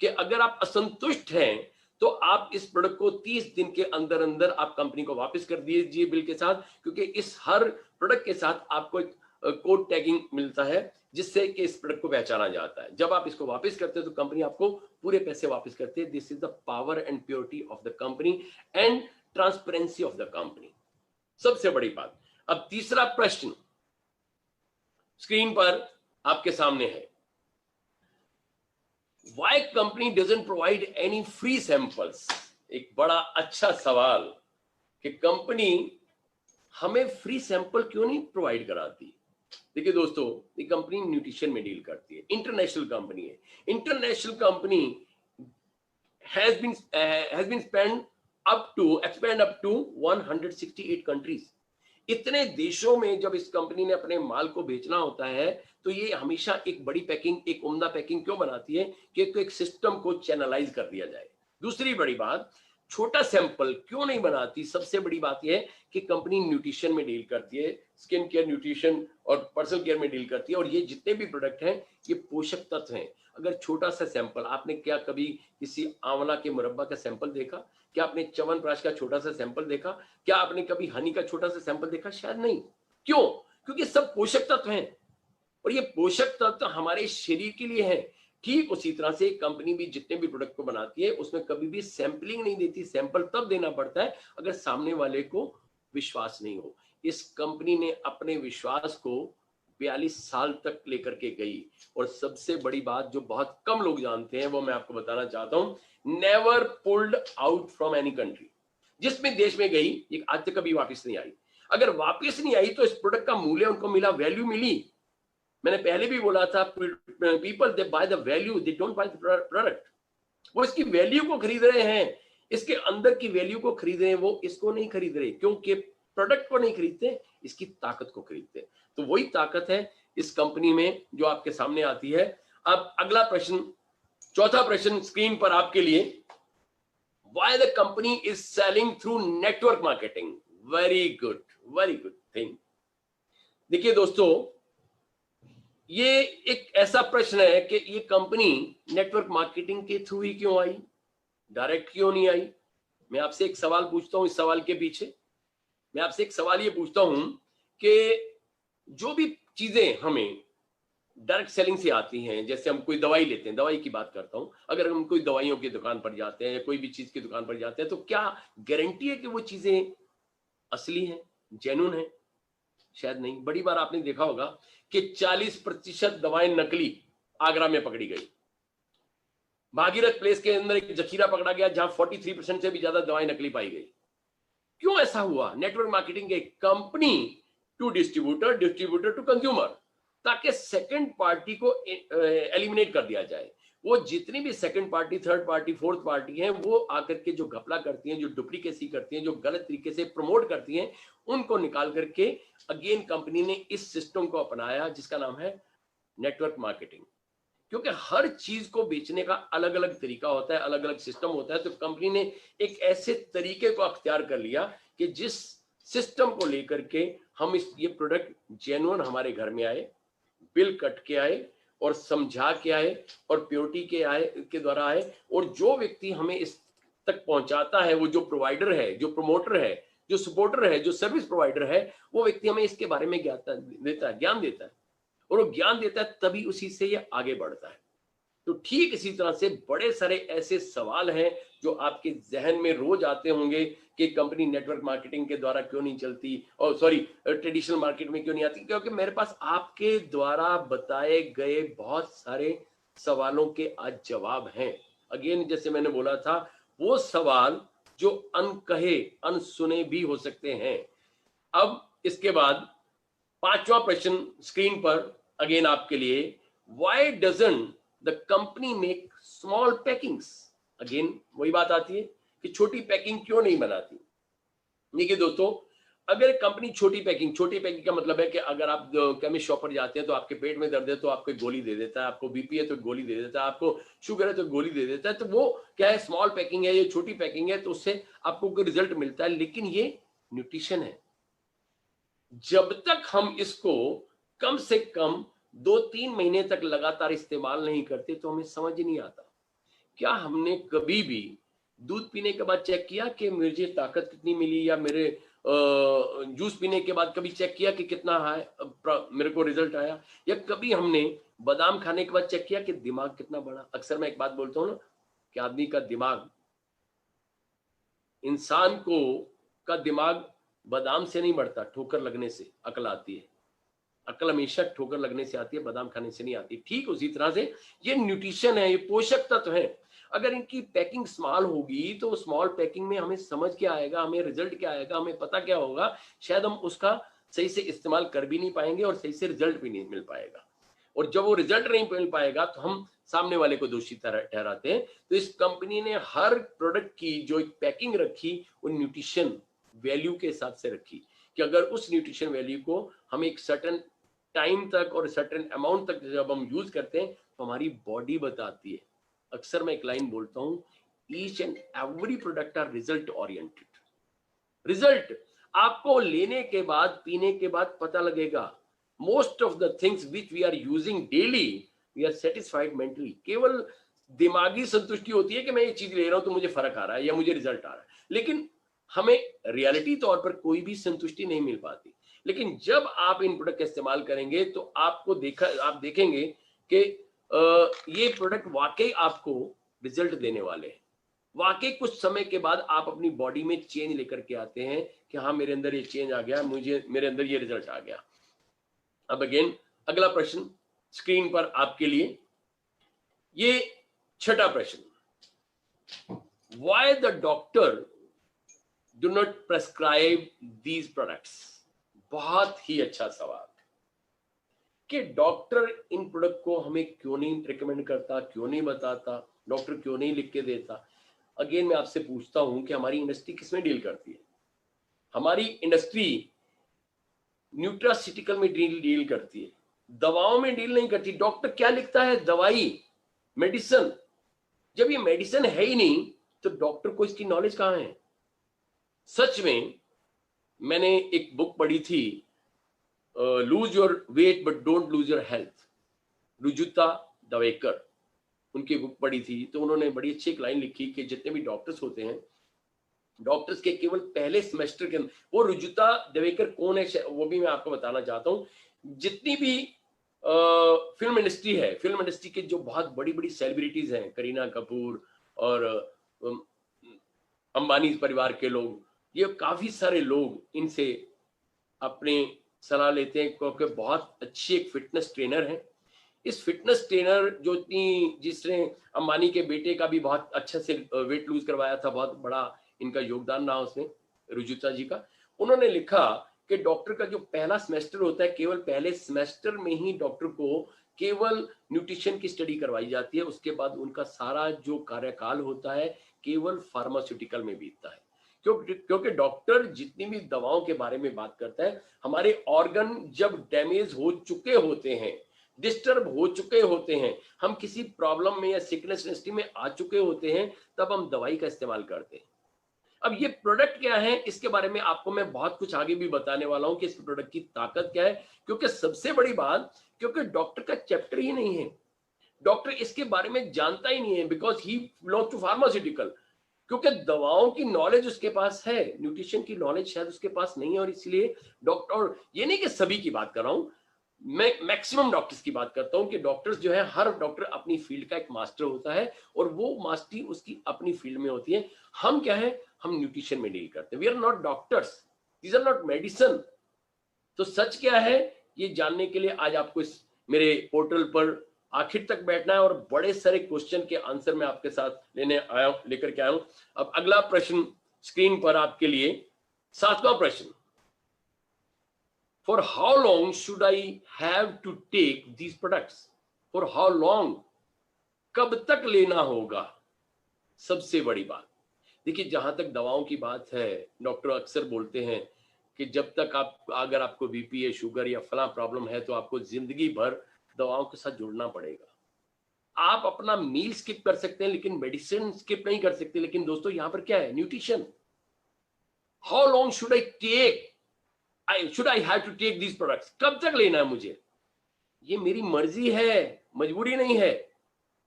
कि अगर आप असंतुष्ट हैं तो आप इस प्रोडक्ट को 30 दिन के अंदर अंदर आप कंपनी को वापस कर दीजिए बिल के साथ, क्योंकि इस हर प्रोडक्ट के साथ आपको एक कोड टैगिंग मिलता है जिससे कि इस प्रोडक्ट को पहचाना जाता है। जब आप इसको वापस करते हैं तो कंपनी आपको पूरे पैसे वापस करती है। This is the power and purity of the company and transparency of the company, सबसे बड़ी बात। अब तीसरा प्रश्न स्क्रीन पर आपके सामने है, Why company doesn't provide any free samples? एक बड़ा अच्छा सवाल कि कंपनी हमें फ्री सैंपल क्यों नहीं प्रोवाइड कराती। देखिए दोस्तों, ये कंपनी न्यूट्रिशन में डील करती है, इंटरनेशनल कंपनी है। International company has been expand up to 168 countries। इतने देशों में जब इस कंपनी ने अपने माल को बेचना होता है तो ये हमेशा एक बड़ी पैकिंग, एक उम्दा पैकिंग क्यों बनाती है कि एक सिस्टम को चैनलाइज कर दिया जाए। दूसरी बड़ी बात, छोटा सैंपल क्यों नहीं बनाती। सबसे बड़ी बात यह है कि कंपनी न्यूट्रिशन में डील करती है, स्किन केयर, न्यूट्रिशन और पर्सनल केयर में डील करती है, और ये जितने भी प्रोडक्ट हैं ये पोषक तत्व हैं। अगर छोटा सा सैंपल, आपने क्या कभी किसी आंवला के मुरब्बा का सैंपल देखा? क्या आपने च्यवनप्राश का छोटा सा सैंपल देखा? क्या आपने कभी हनी का छोटा सा सैंपल देखा? शायद नहीं। क्यों? क्योंकि सब पोषक तत्व हैं और ये पोषक तत्व हमारे शरीर के लिए है। ठीक उसी तरह से कंपनी भी जितने भी प्रोडक्ट को बनाती है उसमें कभी भी सैंपलिंग नहीं देती। सैंपल तब देना पड़ता है अगर सामने वाले को विश्वास नहीं हो। इस कंपनी ने अपने विश्वास को 42 साल तक लेकर के गई, और सबसे बड़ी बात जो बहुत कम लोग जानते हैं वो मैं आपको बताना चाहता हूं, never pulled out from any country. जिसमें देश में गई ये आज तक कभी वापस नहीं आई। अगर वापस नहीं आई तो इस प्रोडक्ट का मूल्य उनको मिला, वैल्यू मिली। मैंने पहले भी बोला था, people they by the value, they don't by the product. वो इसकी वैल्यू को खरीद रहे हैं, इसके अंदर की वैल्यू को खरीद रहे हैं, वो इसको नहीं खरीद रहे, क्योंकि प्रोडक्ट को नहीं खरीदते, इसकी ताकत को खरीदते। तो वही ताकत है इस कंपनी में जो आपके सामने आती है। अब अगला प्रश्न, चौथा प्रश्न स्क्रीन पर आपके लिए, why the company is selling through network marketing? Very good thing. देखिए दोस्तों, ये एक ऐसा प्रश्न है कि ये कंपनी नेटवर्क मार्केटिंग के थ्रू ही क्यों आई, डायरेक्ट क्यों नहीं आई? मैं आपसे एक सवाल पूछता हूं, इस सवाल के पीछे मैं आपसे एक सवाल ये पूछता हूं कि जो भी चीजें हमें डायरेक्ट सेलिंग से आती हैं, जैसे हम कोई दवाई लेते हैं, दवाई की बात करता हूं, अगर हम कोई दवाइयों की दुकान पर जाते हैं या कोई भी चीज की दुकान पर जाते हैं, तो क्या गारंटी है कि वो चीजें असली हैं, जेन्युइन हैं? शायद नहीं। बड़ी बार आपने देखा होगा कि 40% दवाएं नकली आगरा में पकड़ी गई। भागीरथ प्लेस के अंदर एक जखीरा पकड़ा गया जहां 43% से भी ज्यादा दवाएं नकली पाई गई। क्यों ऐसा हुआ? नेटवर्क मार्केटिंग के company to distributor, distributor to consumer, ताकि सेकंड पार्टी को एलिमिनेट कर दिया जाए। वो जितनी भी second party, third party, fourth party हैं, वो आकर के जो घपला करती हैं, जो डुप्लीकेसी करती हैं, जो गलत तरीके से प्रमोट करती हैं, उनको निकाल करके अगेन कंपनी ने इस सिस्टम को अपनाया जिसका नाम है नेटवर्क मार्केटिंग। क्योंकि हर चीज को बेचने का अलग अलग तरीका होता है, अलग अलग सिस्टम होता है, तो कंपनी ने एक ऐसे तरीके को अख्तियार कर लिया कि जिस सिस्टम को लेकर के हम ये प्रोडक्ट जेन्युइन हमारे घर में आए, बिल कट के आए और समझा के आए और प्योरिटी के द्वारा आए, और जो व्यक्ति हमें इस तक पहुंचाता है, वो जो प्रोवाइडर है, जो प्रमोटर है, जो सपोर्टर है, जो सर्विस प्रोवाइडर है, वो व्यक्ति हमें इसके बारे में ज्ञान देता है, और वो ज्ञान देता है, तभी उसी से ये आगे बढ़ता है। तो ठीक इसी तरह से बड़े सारे ऐसे सवाल हैं जो आपके जहन में रोज आते होंगे कि कंपनी नेटवर्क मार्केटिंग के द्वारा क्यों नहीं चलती, और सॉरी ट्रेडिशनल मार्केट में क्यों नहीं आती, क्योंकि मेरे पास आपके द्वारा बताए गए बहुत सारे सवालों के आज जवाब हैं। अगेन जैसे मैंने बोला था, वो सवाल जो अनकहे अनसुने भी हो सकते हैं। अब इसके बाद 5वां प्रश्न स्क्रीन पर अगेन आपके लिए, why doesn't the company make small packings? Again वही बात आती है कि छोटी पैकिंग क्यों नहीं बनाती। देखिए दोस्तों, अगर कंपनी छोटी पैकिंग का मतलब है कि अगर आप केमिस्ट शॉप पर जाते हैं तो आपके पेट में दर्द है तो आपको एक गोली दे देता है, आपको बीपी है तो गोली दे देता है, आपको शुगर है तो गोली दे देता है। तो वो क्या है, स्मॉल पैकिंग है, ये छोटी पैकिंग है, तो उससे आपको कोई रिजल्ट मिलता है, लेकिन ये न्यूट्रिशन है। जब तक हम इसको कम से कम 2-3 महीने तक लगातार इस्तेमाल नहीं करते तो हमें समझ नहीं आता। क्या हमने कभी भी दूध पीने के बाद चेक किया कि मुझे ताकत कितनी मिली, या मेरे जूस पीने के बाद कभी चेक किया कि कितना मेरे को रिजल्ट आया, या कभी हमने बादाम खाने के बाद चेक किया कि दिमाग कितना बड़ा? अक्सर मैं एक बात बोलता हूँ ना कि आदमी का दिमाग, इंसान का दिमाग बादाम से नहीं बढ़ता, ठोकर लगने से अकल आती है। अकल हमेशा ठोकर लगने से आती है, बादाम खाने से नहीं आती। ठीक उसी तरह से ये न्यूट्रिशन है, ये पोषक तत्व है। अगर इनकी पैकिंग स्मॉल होगी तो स्मॉल पैकिंग में हमें समझ क्या आएगा, हमें रिजल्ट क्या आएगा, हमें पता क्या होगा, शायद हम उसका सही से इस्तेमाल कर भी नहीं पाएंगे और सही से रिजल्ट भी नहीं मिल पाएगा। और जब वो रिजल्ट नहीं मिल पाएगा तो हम सामने वाले को दोषी ठहराते हैं। तो इस कंपनी ने हर प्रोडक्ट की जो एक पैकिंग रखी वो न्यूट्रिशन वैल्यू के हिसाब से रखी, कि अगर उस न्यूट्रिशन वैल्यू को हम एक सर्टेन टाइम तक और सर्टेन अमाउंट तक जब हम यूज करते हैं तो हमारी बॉडी बताती है। अक्सर मैं एक लाइन बोलता हूं, each and every product are result oriented. Result आपको लेने के बाद, पीने के बाद पता लगेगा। Most of the things which we are using daily, we are satisfied mentally. केवल दिमागी संतुष्टि होती है कि मैं ये चीज ले रहा हूं तो मुझे फर्क आ रहा है या मुझे रिजल्ट आ रहा है, लेकिन हमें रियलिटी तौर पर कोई भी संतुष्टि नहीं मिल पाती। लेकिन जब आप इन प्रोडक्ट का इस्तेमाल करेंगे तो आप देखेंगे कि ये प्रोडक्ट वाकई आपको रिजल्ट देने वाले हैं। वाकई कुछ समय के बाद आप अपनी बॉडी में चेंज लेकर के आते हैं कि हाँ, मेरे अंदर ये चेंज आ गया, मेरे अंदर ये रिजल्ट आ गया। अब अगेन अगला प्रश्न स्क्रीन पर आपके लिए, ये 6वां प्रश्न, why the doctor do not prescribe these products? बहुत ही अच्छा सवाल कि डॉक्टर इन प्रोडक्ट को हमें क्यों नहीं रिकमेंड करता, क्यों नहीं बताता, डॉक्टर क्यों नहीं लिख के देता? अगेन मैं आपसे पूछता हूं कि हमारी इंडस्ट्री किसमें डील करती है? हमारी इंडस्ट्री न्यूट्रासिटिकल में डील करती है, दवाओं में डील नहीं करती। डॉक्टर क्या लिखता है? दवाई, मेडिसिन। जब ये मेडिसिन है ही नहीं तो डॉक्टर को इसकी नॉलेज कहां है? सच में मैंने एक बुक पढ़ी थी, lose your weight but don't lose your health, Rujuta Diwekar, उनकी बुक पढ़ी थी। तो उन्होंने बड़ी अच्छी एक लाइन लिखी कि जितने भी डॉक्टर्स होते हैं डॉक्टर्स के केवल पहले सेमेस्टर के अंदर, वो रुजुता दिवेकर कौन है वो भी मैं आपको बताना चाहता हूँ। जितनी भी फिल्म इंडस्ट्री है, फिल्म इंडस्ट्री के जो बहुत बड़ी बड़ी सेलिब्रिटीज हैं, करीना कपूर और अंबानी परिवार के लोग, ये काफी सारे लोग इनसे अपने सलाह लेते हैं, क्योंकि बहुत अच्छी एक फिटनेस ट्रेनर है। इस फिटनेस ट्रेनर जो इतनी, जिसने अंबानी के बेटे का भी बहुत अच्छा से वेट लूज करवाया था, बहुत बड़ा इनका योगदान रहा उसमें, रुजुता जी का। उन्होंने लिखा कि डॉक्टर का जो पहला सेमेस्टर होता है, केवल पहले सेमेस्टर में ही डॉक्टर को केवल न्यूट्रिशन की स्टडी करवाई जाती है। उसके बाद उनका सारा जो कार्यकाल होता है केवल फार्मास्यूटिकल में बीतता है, क्योंकि डॉक्टर जितनी भी दवाओं के बारे में बात करता है, हमारे ऑर्गन जब डैमेज हो चुके होते हैं, डिस्टर्ब हो चुके होते हैं, हम किसी प्रॉब्लम में या सिकनेस हिस्ट्री में आ चुके होते हैं, तब हम दवाई का इस्तेमाल करते हैं। अब ये प्रोडक्ट क्या है, इसके बारे में आपको मैं बहुत कुछ आगे भी बताने वाला हूं कि इस प्रोडक्ट की ताकत क्या है। क्योंकि सबसे बड़ी बात, क्योंकि डॉक्टर का चैप्टर ही नहीं है, डॉक्टर इसके बारे में जानता ही नहीं है, because he belong to pharmaceutical. क्योंकि दवाओं की नॉलेज उसके पास है, न्यूट्रिशन की नॉलेज शायद उसके पास नहीं है, और इसलिए डॉक्टर, और ये नहीं कि सभी की बात कर रहा हूं, मैं मैक्सिमम डॉक्टर्स की बात करता हूं कि डॉक्टर्स जो है, हर डॉक्टर अपनी फील्ड का एक मास्टर होता है, और वो मास्टरी उसकी अपनी फील्ड में होती है। हम क्या है, हम न्यूट्रिशन में डील करते हैं। We are not doctors, these are not medicine. तो सच क्या है, ये जानने के लिए आज आपको इस मेरे पोर्टल पर आखिर तक बैठना है, और बड़े सारे क्वेश्चन के आंसर मैं आपके साथ लेकर के आया हूं। अब अगला प्रश्न स्क्रीन पर आपके लिए, 7वां प्रश्न, For how long should I have to take these products? For how long? कब तक लेना होगा? सबसे बड़ी बात देखिए, जहां तक दवाओं की बात है, डॉक्टर अक्सर बोलते हैं कि जब तक अगर आपको बीपी है, शुगर या फला प्रॉब्लम है, तो आपको जिंदगी भर दवाओं के साथ जुड़ना पड़ेगा। आप अपना मील स्किप कर सकते हैं, लेकिन मेडिसिन स्किप नहीं कर सकते। लेकिन दोस्तों, यहां पर क्या है, nutrition. How long should I take, should I have to take these products? कब तक लेना है मुझे? ये मेरी मर्जी है, मजबूरी नहीं है।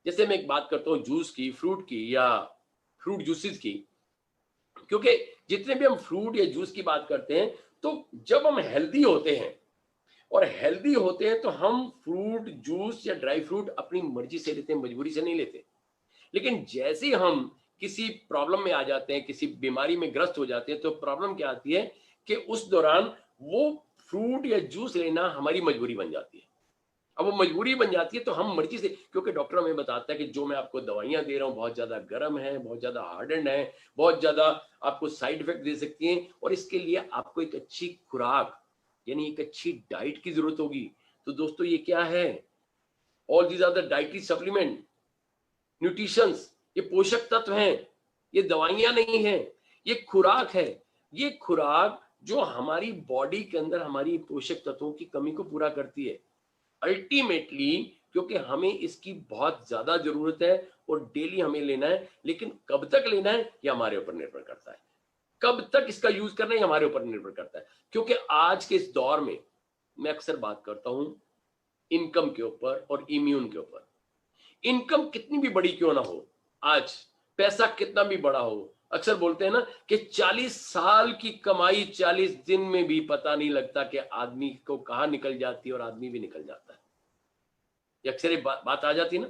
जैसे मैं एक बात करता हूँ जूस की, फ्रूट की, या फ्रूट जूसेस की, क्योंकि जितने भी हम फ्रूट या जूस की बात करते हैं, तो जब हम हेल्दी होते हैं, और हेल्दी होते हैं, तो हम फ्रूट जूस या ड्राई फ्रूट अपनी मर्जी से लेते हैं, मजबूरी से नहीं लेते। लेकिन जैसे ही हम किसी प्रॉब्लम में आ जाते हैं, किसी बीमारी में ग्रस्त हो जाते हैं, तो प्रॉब्लम क्या आती है कि उस दौरान वो फ्रूट या जूस लेना हमारी मजबूरी बन जाती है। अब वो मजबूरी बन जाती है, तो हम मर्जी से, क्योंकि डॉक्टर हमें बताता है कि जो मैं आपको दवाइयां दे रहा हूं, बहुत ज्यादा गर्म है, बहुत ज्यादा हार्डेंड है, बहुत ज्यादा आपको साइड इफेक्ट दे सकती हैं, और इसके लिए आपको एक अच्छी खुराक, यानी एक अच्छी डाइट की जरूरत होगी। तो दोस्तों, ये क्या है, all these are the dietary supplement, nutritions, ये पोषक तत्व हैं, ये दवाइयां नहीं है, ये खुराक है। ये खुराक जो हमारी बॉडी के अंदर हमारी पोषक तत्वों की कमी को पूरा करती है अल्टीमेटली, क्योंकि हमें इसकी बहुत ज्यादा जरूरत है, और डेली हमें लेना है। लेकिन कब तक लेना है, ये हमारे ऊपर निर्भर करता है। कब तक इसका यूज करना है, हमारे ऊपर निर्भर करता है। क्योंकि आज के इस दौर में मैं अक्सर बात करता हूं इनकम के ऊपर और इम्यून के ऊपर। इनकम कितनी भी बड़ी क्यों ना हो, आज पैसा कितना भी बड़ा हो, अक्सर बोलते हैं ना कि 40 साल की कमाई 40 दिन में भी पता नहीं लगता कि आदमी को कहां निकल जाती है, और आदमी भी निकल जाता है। ये अक्सर एक बात आ जाती है ना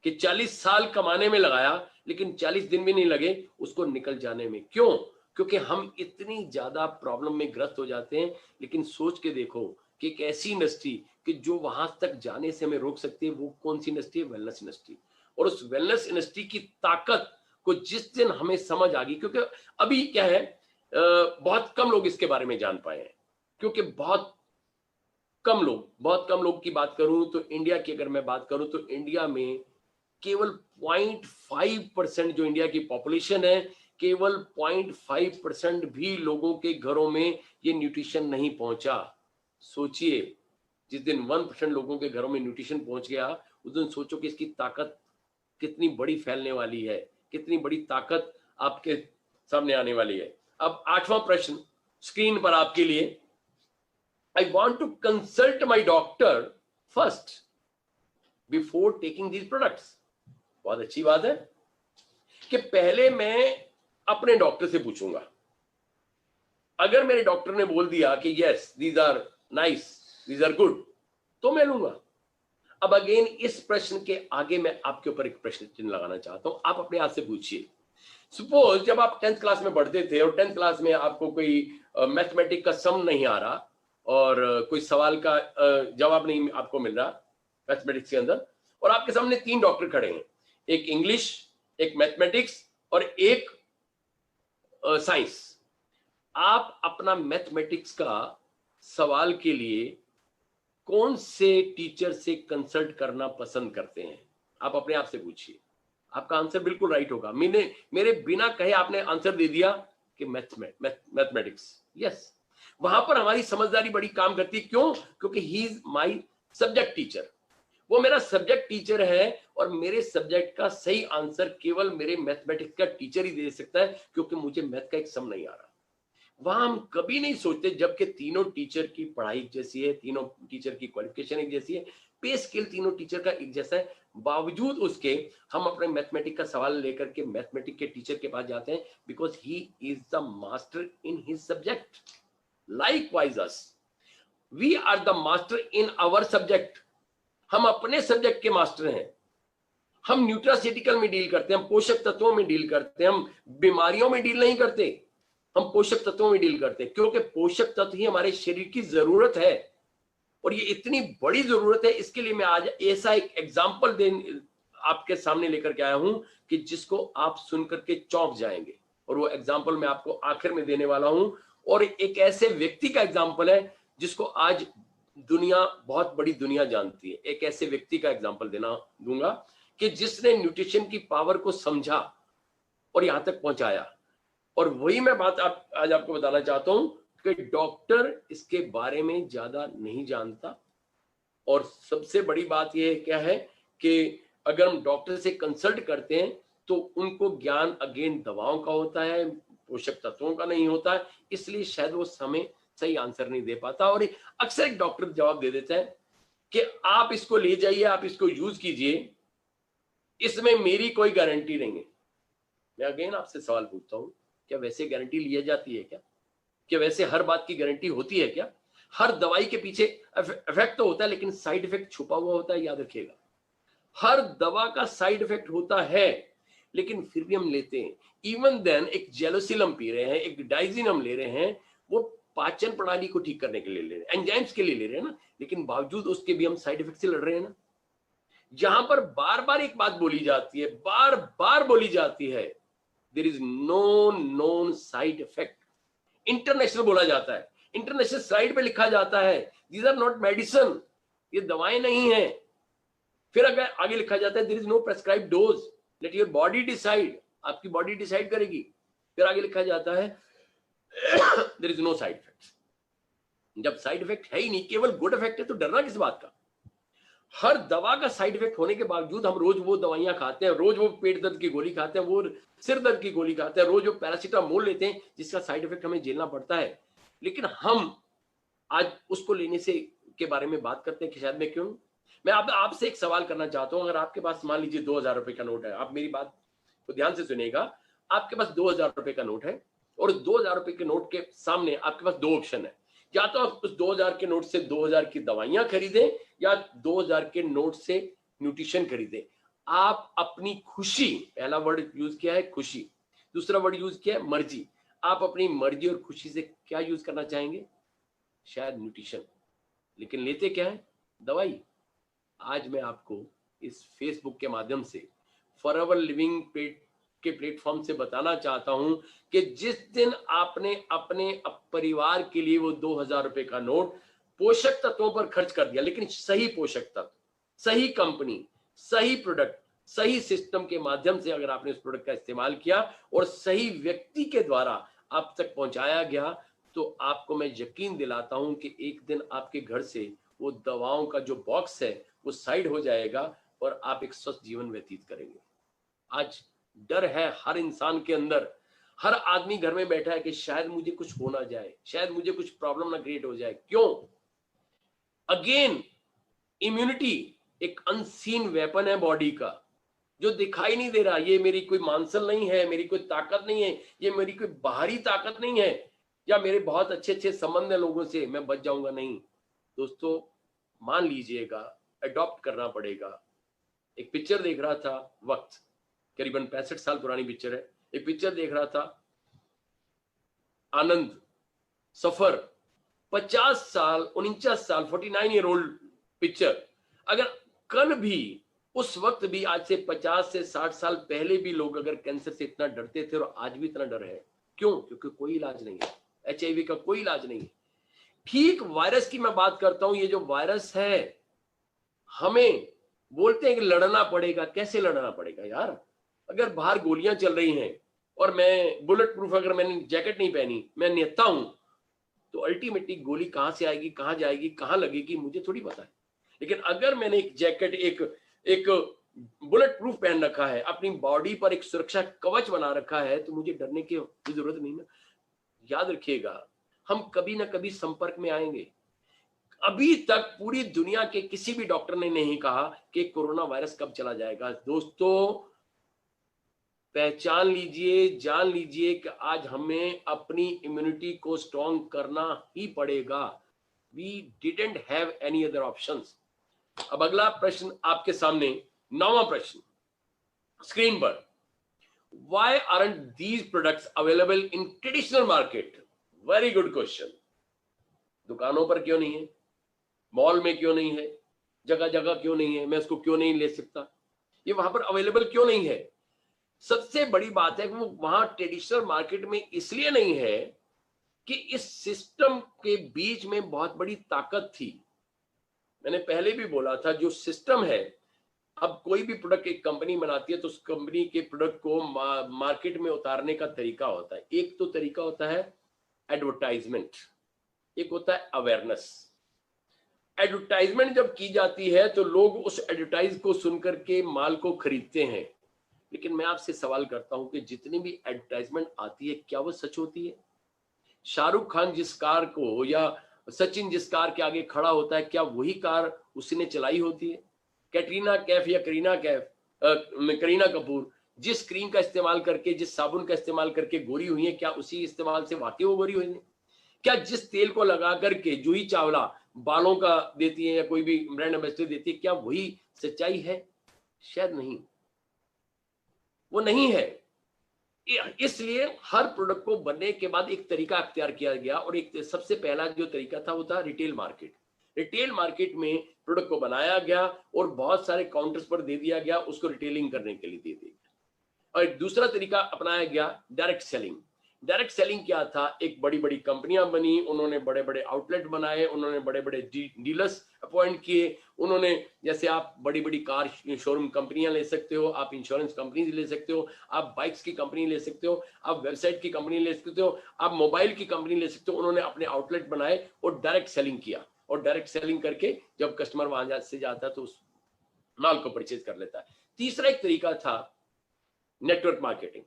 कि 40 साल कमाने में लगाया, लेकिन 40 दिन भी नहीं लगे उसको निकल जाने में। क्यों? क्योंकि हम इतनी ज्यादा प्रॉब्लम में ग्रस्त हो जाते हैं। लेकिन सोच के देखो कि एक ऐसी इंडस्ट्री कि जो वहां तक जाने से हमें रोक सकती है, वो कौन सी इंडस्ट्री है? Wellness industry. और उस वेलनेस इंडस्ट्री की ताकत को जिस दिन हमें समझ आ गई, क्योंकि अभी क्या है, बहुत कम लोग इसके बारे में जान पाए हैं, क्योंकि बहुत कम लोग की बात करूं तो, इंडिया की अगर मैं बात करूं तो, इंडिया में केवल 0.5% जो इंडिया की पॉपुलेशन है, केवल 0.5% भी लोगों के घरों में ये न्यूट्रिशन नहीं पहुंचा। सोचिए, जिस दिन 1% लोगों के घरों में न्यूट्रिशन पहुंच गया, उस दिन सोचो कि इसकी ताकत कितनी बड़ी फैलने वाली है, कितनी बड़ी ताकत आपके सामने आने वाली है। अब 8वां प्रश्न स्क्रीन पर आपके लिए, I want to consult my doctor first before taking these products। बहुत अच्छी बात है कि पहले मैं अपने डॉक्टर से पूछूंगा। अगर मेरे डॉक्टर ने बोल दिया कि yes these are nice, these are good, तो मैं लूंगा। अब अगेन इस प्रश्न के आगे मैं आपके ऊपर एक प्रश्न चिन्ह लगाना चाहता हूं। आप अपने आप से पूछिए, सपोज जब आप 10th क्लास में पढ़ते थे और 10th क्लास में आपको कोई मैथमेटिक का सम नहीं आ रहा और कोई सवाल का जवाब नहीं आपको मिल रहा मैथमेटिक्स के अंदर, और आपके सामने 3 डॉक्टर खड़े हैं, एक इंग्लिश, एक मैथमेटिक्स और एक साइंस। आप अपना मैथमेटिक्स का सवाल के लिए कौन से टीचर से कंसल्ट करना पसंद करते हैं? आप अपने आप से पूछिए, आपका आंसर बिल्कुल राइट होगा। मेरे बिना कहे आपने आंसर दे दिया कि मैथमेटिक्स। यस, वहां पर हमारी समझदारी बड़ी काम करती है। क्यों? क्योंकि he is my subject teacher, वो मेरा सब्जेक्ट टीचर है और मेरे सब्जेक्ट का सही आंसर केवल मेरे मैथमेटिक्स का टीचर ही दे सकता है, क्योंकि मुझे मैथ का एक सम नहीं आ रहा। वहां हम कभी नहीं सोचते, जबकि तीनों टीचर की पढ़ाई एक जैसी है, तीनों टीचर की क्वालिफिकेशन एक जैसी है, पे स्केल तीनों टीचर का एक जैसा है, बावजूद उसके हम अपने मैथमेटिक्स का सवाल लेकर के मैथमेटिक्स के टीचर के पास जाते हैं, because he is the master in his subject. Likewise us, we are the master in our subject. हम अपने सब्जेक्ट के मास्टर हैं। हम न्यूट्रास्यूटिकल में डील करते हैं, हम पोषक तत्वों में डील करते हैं, हम बीमारियों में डील नहीं करते, हम पोषक तत्वों में डील करते हैं, क्योंकि पोषक तत्व ही हमारे शरीर की जरूरत है। और ये इतनी बड़ी जरूरत है, इसके लिए मैं आज ऐसा एक एग्जाम्पल आपके सामने लेकर के आया हूं कि जिसको आप सुनकर के चौंक जाएंगे। और वो एग्जाम्पल मैं आपको आखिर में देने वाला हूं, और एक ऐसे व्यक्ति का एग्जाम्पल है जिसको आज दुनिया, बहुत बड़ी दुनिया जानती है। एक ऐसे व्यक्ति का एग्जाम्पल दूंगा कि जिसने न्यूट्रिशन की पावर को समझा और यहां तक पहुंचाया। और वही मैं बात आज आपको बताना चाहता हूं कि डॉक्टर इसके बारे में ज्यादा नहीं जानता। और सबसे बड़ी बात यह क्या है कि अगर हम डॉक्टर से कंसल्ट करते हैं तो उनको ज्ञान अगेन दवाओं का होता है, पोषक तत्वों का नहीं होता है, इसलिए शायद वो समय सही आंसर नहीं दे पाता। और अक्सर एक डॉक्टर जवाब दे देता है कि आप इसको ले जाइए, आप इसको यूज कीजिए, इसमें मेरी कोई गारंटी नहीं है। मैं अगेन आपसे सवाल पूछता हूं, क्या वैसे गारंटी ली जाती है क्या? क्या वैसे हर बात की गारंटी होती है क्या? हर दवाई के पीछे इफेक्ट तो होता है, लेकिन साइड इफेक्ट छुपा हुआ होता है, याद रखिएगा। हर दवा का साइड इफेक्ट होता है, लेकिन फिर भी हम लेते हैं। इवन देन एक जेलोसिलम पी रहे हैं, एक डाइजिनम ले रहे हैं, वो पाचन प्रणाली को ठीक करने के लिए ले रहे हैं, एंजाइम्स के लिए ले रहे हैं ना, लेकिन बावजूद उसके भी हम साइड इफेक्ट से लड़ रहे हैं ना। जहां पर बार बार एक बात बोली जाती है, बार बार बोली जाती है, there is no known side effect. International बोला जाता है, इंटरनेशनल साइड पे लिखा जाता है दीज आर नॉट मेडिसिन, ये दवाएं नहीं है। फिर अगर आगे लिखा जाता है there is no prescribe dose, let your body decide, आपकी बॉडी डिसाइड करेगी। फिर आगे लिखा जाता है there is no side effect. जब साइड इफेक्ट है ही नहीं, केवल गुड इफेक्ट है, तो डरना किस बात का? हर दवा का साइड इफेक्ट होने के बावजूद हम रोज वो दवाइयां खाते हैं, रोज वो पेट दर्द की गोली खाते हैं, वो सिर दर्द की गोली खाते हैं, रोज वो पैरासीटामोल लेते हैं जिसका साइड इफेक्ट हमें झेलना पड़ता है। लेकिन हम आज उसको लेने से के बारे में बात करते हैं कि शायद मैं क्यों। मैं आपसे एक सवाल करना चाहता हूं, अगर आपके पास मान लीजिए 2000 रुपए का नोट है, आप मेरी बात को ध्यान से सुनिएगा, आपके पास 2000 रुपए का नोट है और 2000 रुपए के नोट के सामने आपके पास 2 ऑप्शन है। या तो आप उस 2000 के नोट से 2000 की दवाइयां खरीदें या 2000 के नोट से न्यूट्रिशन खरीदें। आप अपनी खुशी, पहला वर्ड यूज किया है खुशी, दूसरा वर्ड यूज किया है मर्जी। आप अपनी मर्जी और खुशी से क्या यूज करना चाहेंगे? शायद न्यूट्रिशन, लेकिन लेते क्या है? दवाई। आज मैं आपको इस फेसबुक के माध्यम से फॉरएवर लिविंग के प्लेटफॉर्म से बताना चाहता हूं कि जिस दिन आपने अपने परिवार के लिए वो 2000 रुपए का नोट पोषक तत्वों पर खर्च कर दिया, लेकिन सही पोषक तत्व, सही कंपनी, सही प्रोडक्ट, सही सिस्टम के माध्यम से अगर आपने उस प्रोडक्ट का इस्तेमाल किया और सही व्यक्ति के द्वारा आप तक पहुंचाया गया, तो आपको मैं यकीन दिलाता हूं कि एक दिन आपके घर से वो दवाओं का जो बॉक्स है वो साइड हो जाएगा और आप एक स्वस्थ जीवन व्यतीत करेंगे। आज डर है हर इंसान के अंदर, हर आदमी घर में बैठा है कि शायद मुझे कुछ हो ना जाए, शायद मुझे कुछ प्रॉब्लम ना क्रिएट हो जाए। क्यों? अगेन इम्यूनिटी एक अनसीन वेपन है बॉडी का। जो दिखाई नहीं दे रहा, ये मेरी कोई मांसल नहीं है, मेरी कोई ताकत नहीं है, ये मेरी कोई बाहरी ताकत नहीं है, या मेरे बहुत अच्छे अच्छे संबंध है लोगों से, मैं बच जाऊंगा, नहीं दोस्तों। मान लीजिएगा, अडॉप्ट करना पड़ेगा। एक पिक्चर देख रहा था, वक्त, करीबन 65 साल पुरानी पिक्चर है। एक पिक्चर देख रहा था, आनंद सफर, 50 साल 49 साल 49-year-old पिक्चर। अगर कल भी, उस वक्त भी, आज से 50 से 60 साल पहले भी लोग अगर कैंसर से इतना डरते थे और आज भी इतना डर है, क्यों? क्योंकि कोई इलाज नहीं है, HIV का कोई इलाज नहीं है। ठीक वायरस की मैं बात करता हूं, ये जो वायरस है, हमें बोलते हैं कि लड़ना पड़ेगा। कैसे लड़ना पड़ेगा यार? अगर बाहर गोलियां चल रही हैं और मैं बुलेट प्रूफ, अगर मैंने जैकेट नहीं पहनी, मैं निहत्था हूं, तो अल्टीमेटली गोली कहां से आएगी, कहां जाएगी, कहां लगेगी, मुझे थोड़ी पता है। लेकिन अगर मैंने एक जैकेट, एक एक बुलेट प्रूफ पहन रखा है, अपनी बॉडी पर एक सुरक्षा कवच बना रखा है, तो मुझे डरने की जरूरत नहीं ना। याद रखिएगा, हम कभी ना कभी संपर्क में आएंगे। अभी तक पूरी दुनिया के किसी भी डॉक्टर ने नहीं कहा कि कोरोना वायरस कब चला जाएगा। दोस्तों, पहचान लीजिए, जान लीजिए कि आज हमें अपनी इम्यूनिटी को स्ट्रॉन्ग करना ही पड़ेगा। We didn't have any other options. अब अगला प्रश्न आपके सामने, 9वां प्रश्न स्क्रीन पर। Why aren't these products available in traditional market? Very good question. दुकानों पर क्यों नहीं है? मॉल में क्यों नहीं है? जगह जगह क्यों नहीं है? मैं उसको क्यों नहीं ले सकता? ये वहां पर अवेलेबल क्यों नहीं है? सबसे बड़ी बात है कि वो वहां ट्रेडिशनल मार्केट में इसलिए नहीं है कि इस सिस्टम के बीच में बहुत बड़ी ताकत थी। मैंने पहले भी बोला था, जो सिस्टम है, अब कोई भी प्रोडक्ट एक कंपनी बनाती है तो उस कंपनी के प्रोडक्ट को मार्केट में उतारने का तरीका होता है। एक तो तरीका होता है एडवर्टाइजमेंट, एक होता है अवेयरनेस। एडवर्टाइजमेंट जब की जाती है तो लोग उस एडवर्टाइज को सुनकर के माल को खरीदते हैं। लेकिन मैं आपसे सवाल करता हूं कि जितनी भी एडवर्टाइजमेंट आती है, क्या वो सच होती है? शाहरुख खान जिस कार को, या सचिन जिस कार के आगे खड़ा होता है, क्या वही कार उसने चलाई होती है? कैटरीना कैफ या करीना कपूर जिस क्रीम का इस्तेमाल करके, जिस साबुन का इस्तेमाल करके गोरी हुई है, क्या उसी इस्तेमाल से वाकई वो गोरी हुई है? क्या जिस तेल को लगा करके जूही चावला बालों का देती है या कोई भी ब्रांड एम्बेसडर देती है, क्या वही सच्चाई है? शायद नहीं, वो नहीं है। इसलिए हर प्रोडक्ट को बनने के बाद एक तरीका अख्तियार किया गया, और एक सबसे पहला जो तरीका था वो था रिटेल मार्केट। रिटेल मार्केट में प्रोडक्ट को बनाया गया और बहुत सारे काउंटर्स पर दे दिया गया, उसको रिटेलिंग करने के लिए दे दिया गया। और एक दूसरा तरीका अपनाया गया, डायरेक्ट सेलिंग। डायरेक्ट सेलिंग क्या था? एक बड़ी बड़ी कंपनियां बनी, उन्होंने बड़े बड़े आउटलेट बनाए, उन्होंने बड़े बड़े डीलर्स अपॉइंट किए। उन्होंने, जैसे आप बड़ी बड़ी कार शोरूम कंपनियां ले सकते हो, आप इंश्योरेंस कंपनी ले सकते हो, आप बाइक्स की कंपनी ले सकते हो, आप वेबसाइट की कंपनी ले सकते हो, आप मोबाइल की कंपनी ले सकते हो। उन्होंने अपने आउटलेट बनाए और डायरेक्ट सेलिंग किया, और डायरेक्ट सेलिंग करके जब कस्टमर वहां से जाता है तो उस माल को परचेज कर लेता है। तीसरा एक तरीका था नेटवर्क मार्केटिंग।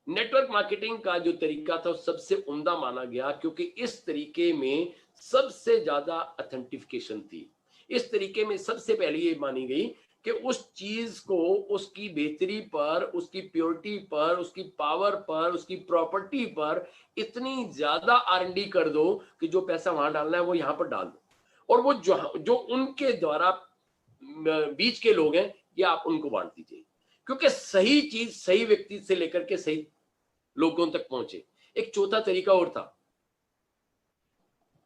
नेटवर्क मार्केटिंग का जो तरीका था वो सबसे उम्दा माना गया, क्योंकि इस तरीके में सबसे ज्यादा ऑथेंटिफिकेशन थी। इस तरीके में सबसे पहले ये मानी गई कि उस चीज को उसकी बेहतरी पर, उसकी प्योरिटी पर, उसकी पावर पर, उसकी प्रॉपर्टी पर इतनी ज्यादा R&D कर दो कि जो पैसा वहां डालना है वो यहां पर डाल दो, और वो जो उनके द्वारा बीच के लोग हैं, ये आप उनको बांट दीजिए, क्योंकि सही चीज सही व्यक्ति से लेकर के सही लोगों तक पहुंचे। एक चौथा तरीका और था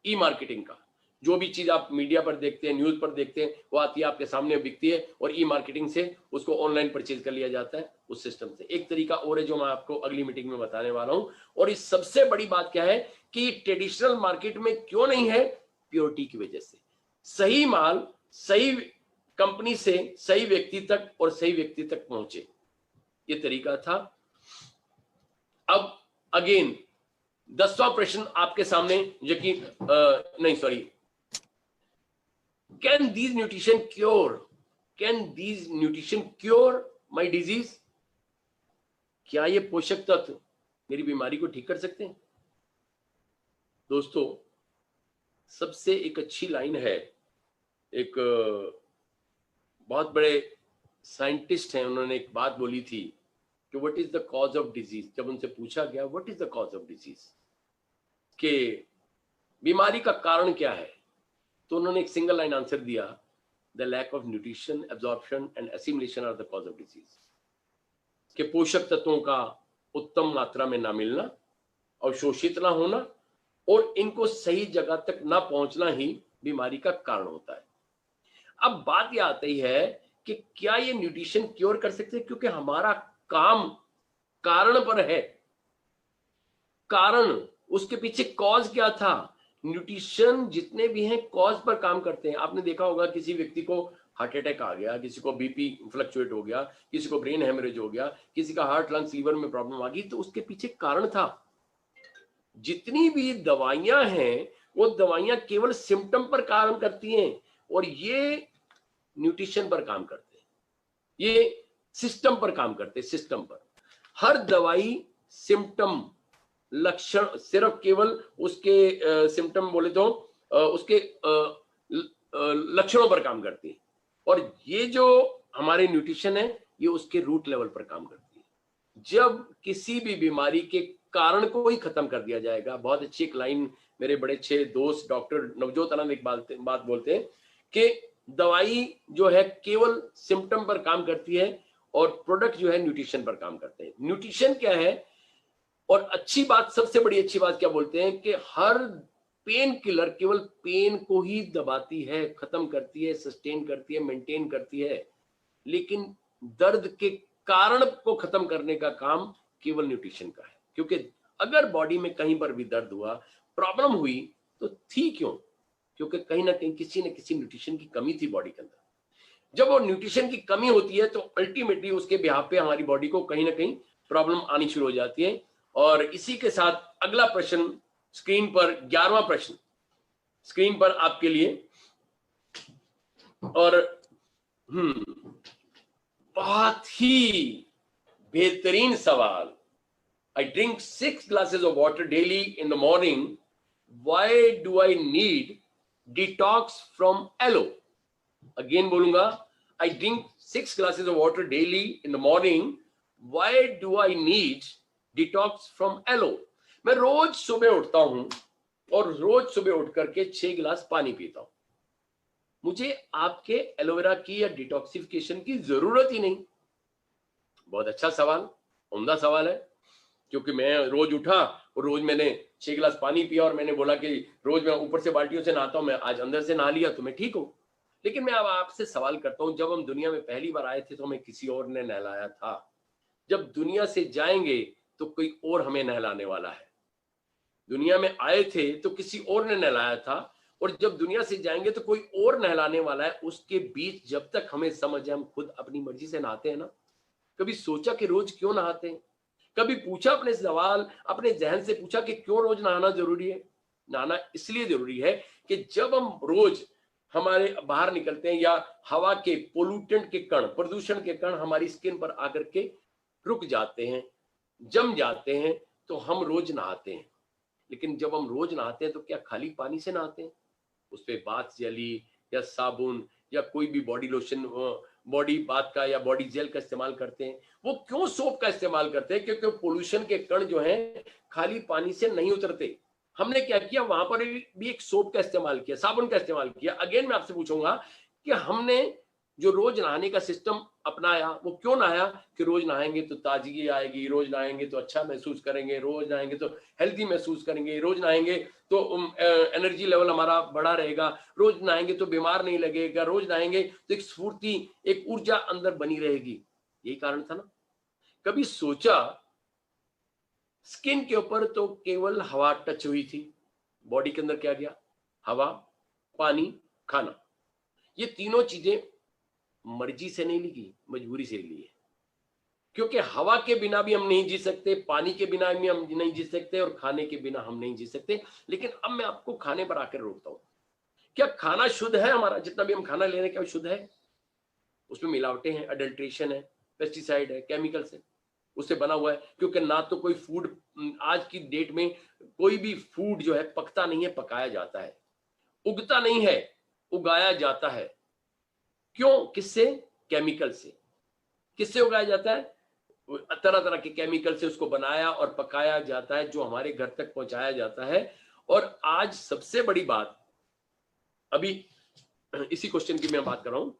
ई मार्केटिंग का। जो भी चीज आप मीडिया पर देखते हैं, न्यूज पर देखते हैं, वो आती है, आपके सामने बिकती है, और ई मार्केटिंग से उसको ऑनलाइन परचेज कर लिया जाता है उस सिस्टम से। एक तरीका और है जो मैं आपको अगली मीटिंग में बताने वाला हूं। और इस सबसे बड़ी बात क्या है कि ट्रेडिशनल मार्केट में क्यों नहीं है? प्योरिटी की वजह से। सही माल सही कंपनी से सही व्यक्ति तक और सही व्यक्ति तक पहुंचे, ये तरीका था। अब अगेन 10वां प्रश्न आपके सामने, यकीन नहीं sorry, can these nutrition cure my disease? क्या ये पोषक तत्व मेरी बीमारी को ठीक कर सकते हैं? दोस्तों, सबसे एक अच्छी लाइन है, एक बहुत बड़े साइंटिस्ट हैं, उन्होंने एक बात बोली थी कि what is the cause of disease. जब उनसे पूछा गया what is the cause of disease, कि बीमारी का कारण क्या है, तो उन्होंने एक सिंगल लाइन आंसर दिया, the lack of nutrition, absorption and assimilation are the cause of disease. कि पोषक तत्वों का उत्तम मात्रा में ना मिलना, अवशोषित ना होना और इनको सही जगह तक ना पहुंचना ही बीमारी का कारण होता है। अब बात यह आती है कि क्या ये न्यूट्रिशन क्योर कर सकते हैं, क्योंकि हमारा काम कारण पर है। कारण, उसके पीछे कॉज क्या था। न्यूट्रिशन जितने भी हैं कॉज पर काम करते हैं। आपने देखा होगा किसी व्यक्ति को हार्ट अटैक आ गया, किसी को बीपी फ्लक्चुएट हो गया, किसी को ब्रेन हेमरेज हो गया, किसी का हार्ट लंग्स लीवर में प्रॉब्लम आ गई, तो उसके पीछे कारण था। जितनी भी दवाइयां हैं वो दवाइयां केवल सिम्टम पर काम करती हैं और ये न्यूट्रिशन पर काम करते हैं, ये सिस्टम पर काम करते हैं। सिस्टम पर हर दवाई सिम्टम, लक्षण, सिर्फ केवल उसके सिम्टम बोले तो उसके लक्षणों पर काम करती है। और ये जो हमारे न्यूट्रिशन है ये उसके रूट लेवल पर काम करती है। जब किसी भी बीमारी के कारण को ही खत्म कर दिया जाएगा। बहुत अच्छी एक लाइन मेरे बड़े अच्छे दोस्त डॉक्टर नवजोत आनंद एक बात बोलते हैं कि दवाई जो है केवल सिम्टम पर काम करती है और प्रोडक्ट जो है न्यूट्रिशन पर काम करते हैं। न्यूट्रिशन क्या है, और अच्छी बात, सबसे बड़ी अच्छी बात क्या बोलते हैं कि हर पेन किलर केवल पेन को ही दबाती है, खत्म करती है, सस्टेन करती है, मेंटेन करती है, लेकिन दर्द के कारण को खत्म करने का काम केवल न्यूट्रिशन का है। क्योंकि अगर बॉडी में कहीं पर भी दर्द हुआ, प्रॉब्लम हुई, तो थी क्यों, क्योंकि कहीं ना कहीं किसी न किसी न्यूट्रिशन की कमी थी बॉडी के अंदर। जब वो न्यूट्रिशन की कमी होती है तो अल्टीमेटली उसके बिहाफ पे हमारी बॉडी को कहीं ना कहीं प्रॉब्लम आनी शुरू हो जाती है। और इसी के साथ अगला प्रश्न स्क्रीन पर, 11वां प्रश्न स्क्रीन पर आपके लिए। और बहुत ही बेहतरीन सवाल। I drink 6 glasses of water daily in the morning. Why do I need detox from aloe? Again बोलूंगा, I drink 6 glasses of water daily in the morning. Why do I need detox from aloe? मैं रोज सुबह उठता हूं और रोज सुबह उठ करके 6 गिलास पानी पीता हूं। मुझे आपके एलोवेरा की या डिटॉक्सिफिकेशन की जरूरत ही नहीं। बहुत अच्छा सवाल, उम्दा सवाल है, क्योंकि मैं रोज उठा और रोज मैंने 6 गिलास पानी पिया और मैंने बोला कि रोज मैं ऊपर से बाल्टियों से नहाता हूं, मैं आज अंदर से नहा लिया तो मैं ठीक हूं। लेकिन मैं अब आपसे सवाल करता हूं, जब हम दुनिया में पहली बार आए थे तो हमें किसी और ने नहलाया था। जब दुनिया से जाएंगे तो कोई और हमें नहलाने वाला है। दुनिया में आए थे तो किसी और ने नहलाया था, और जब दुनिया से जाएंगे तो कोई और नहलाने वाला है। उसके बीच जब तक हमें समझ है, हम खुद अपनी मर्जी से नहाते हैं ना। कभी सोचा कि रोज क्यों नहाते हैं? कभी पूछा अपने सवाल, अपने जहन से पूछा कि क्यों रोज नहाना जरूरी है? नहाना इसलिए जरूरी है कि जब हम रोज हमारे बाहर निकलते हैं या हवा के पोल्यूटेंट के कण, प्रदूषण के कण हमारी स्किन पर आकर के रुक जाते हैं, जम जाते हैं, तो हम रोज नहाते हैं। लेकिन जब हम रोज नहाते हैं तो क्या खाली पानी से नहाते हैं? उस पर बाथ जेली या साबुन या कोई भी बॉडी लोशन, बॉडी बाथ का या बॉडी जेल का इस्तेमाल करते हैं। वो क्यों सोप का इस्तेमाल करते हैं? क्योंकि पोल्यूशन के कण जो हैं खाली पानी से नहीं उतरते। हमने क्या किया, वहां पर भी एक सोप का इस्तेमाल किया, साबुन का इस्तेमाल किया। अगेन मैं आपसे पूछूंगा कि हमने जो रोज नहाने का सिस्टम अपनाया वो क्यों नहाया? कि रोज नहाएंगे तो ताजगी आएगी, रोज नहाएंगे तो अच्छा महसूस करेंगे, रोज नहाएंगे तो हेल्दी महसूस करेंगे, रोज नहाएंगे तो एनर्जी लेवल हमारा बढ़ा रहेगा, रोज नहाएंगे तो बीमार नहीं लगेगा, रोज नहाएंगे तो एक स्फूर्ति, एक ऊर्जा अंदर बनी रहेगी। यही कारण था ना। कभी सोचा स्किन के ऊपर तो केवल हवा टच हुई थी, बॉडी के अंदर क्या गया? हवा, पानी, खाना। ये तीनों चीजें मर्जी से नहीं ली, मजबूरी से ली है। क्योंकि हवा के बिना भी हम नहीं जी सकते, पानी के बिना भी हम नहीं जी सकते, और खाने के बिना हम नहीं जी सकते। लेकिन अब मैं आपको खाने पर आकर रोकता हूं। क्या खाना शुद्ध है? हमारा जितना भी हम खाना ले रहे हैं क्या शुद्ध है? उसमें मिलावटें हैं, अडल्ट्रेशन है, पेस्टिसाइड है, केमिकल्स है, उससे बना हुआ है। क्योंकि ना तो कोई फूड, आज की डेट में कोई भी फूड जो है पकता नहीं है, पकाया जाता है। उगता नहीं है, उगाया जाता है। क्यों? किससे? केमिकल से। किससे उगाया जाता है? तरह तरह के केमिकल से उसको बनाया और पकाया जाता है, जो हमारे घर तक पहुंचाया जाता है। और आज सबसे बड़ी बात, अभी इसी क्वेश्चन की मैं बात कर रहा हूं,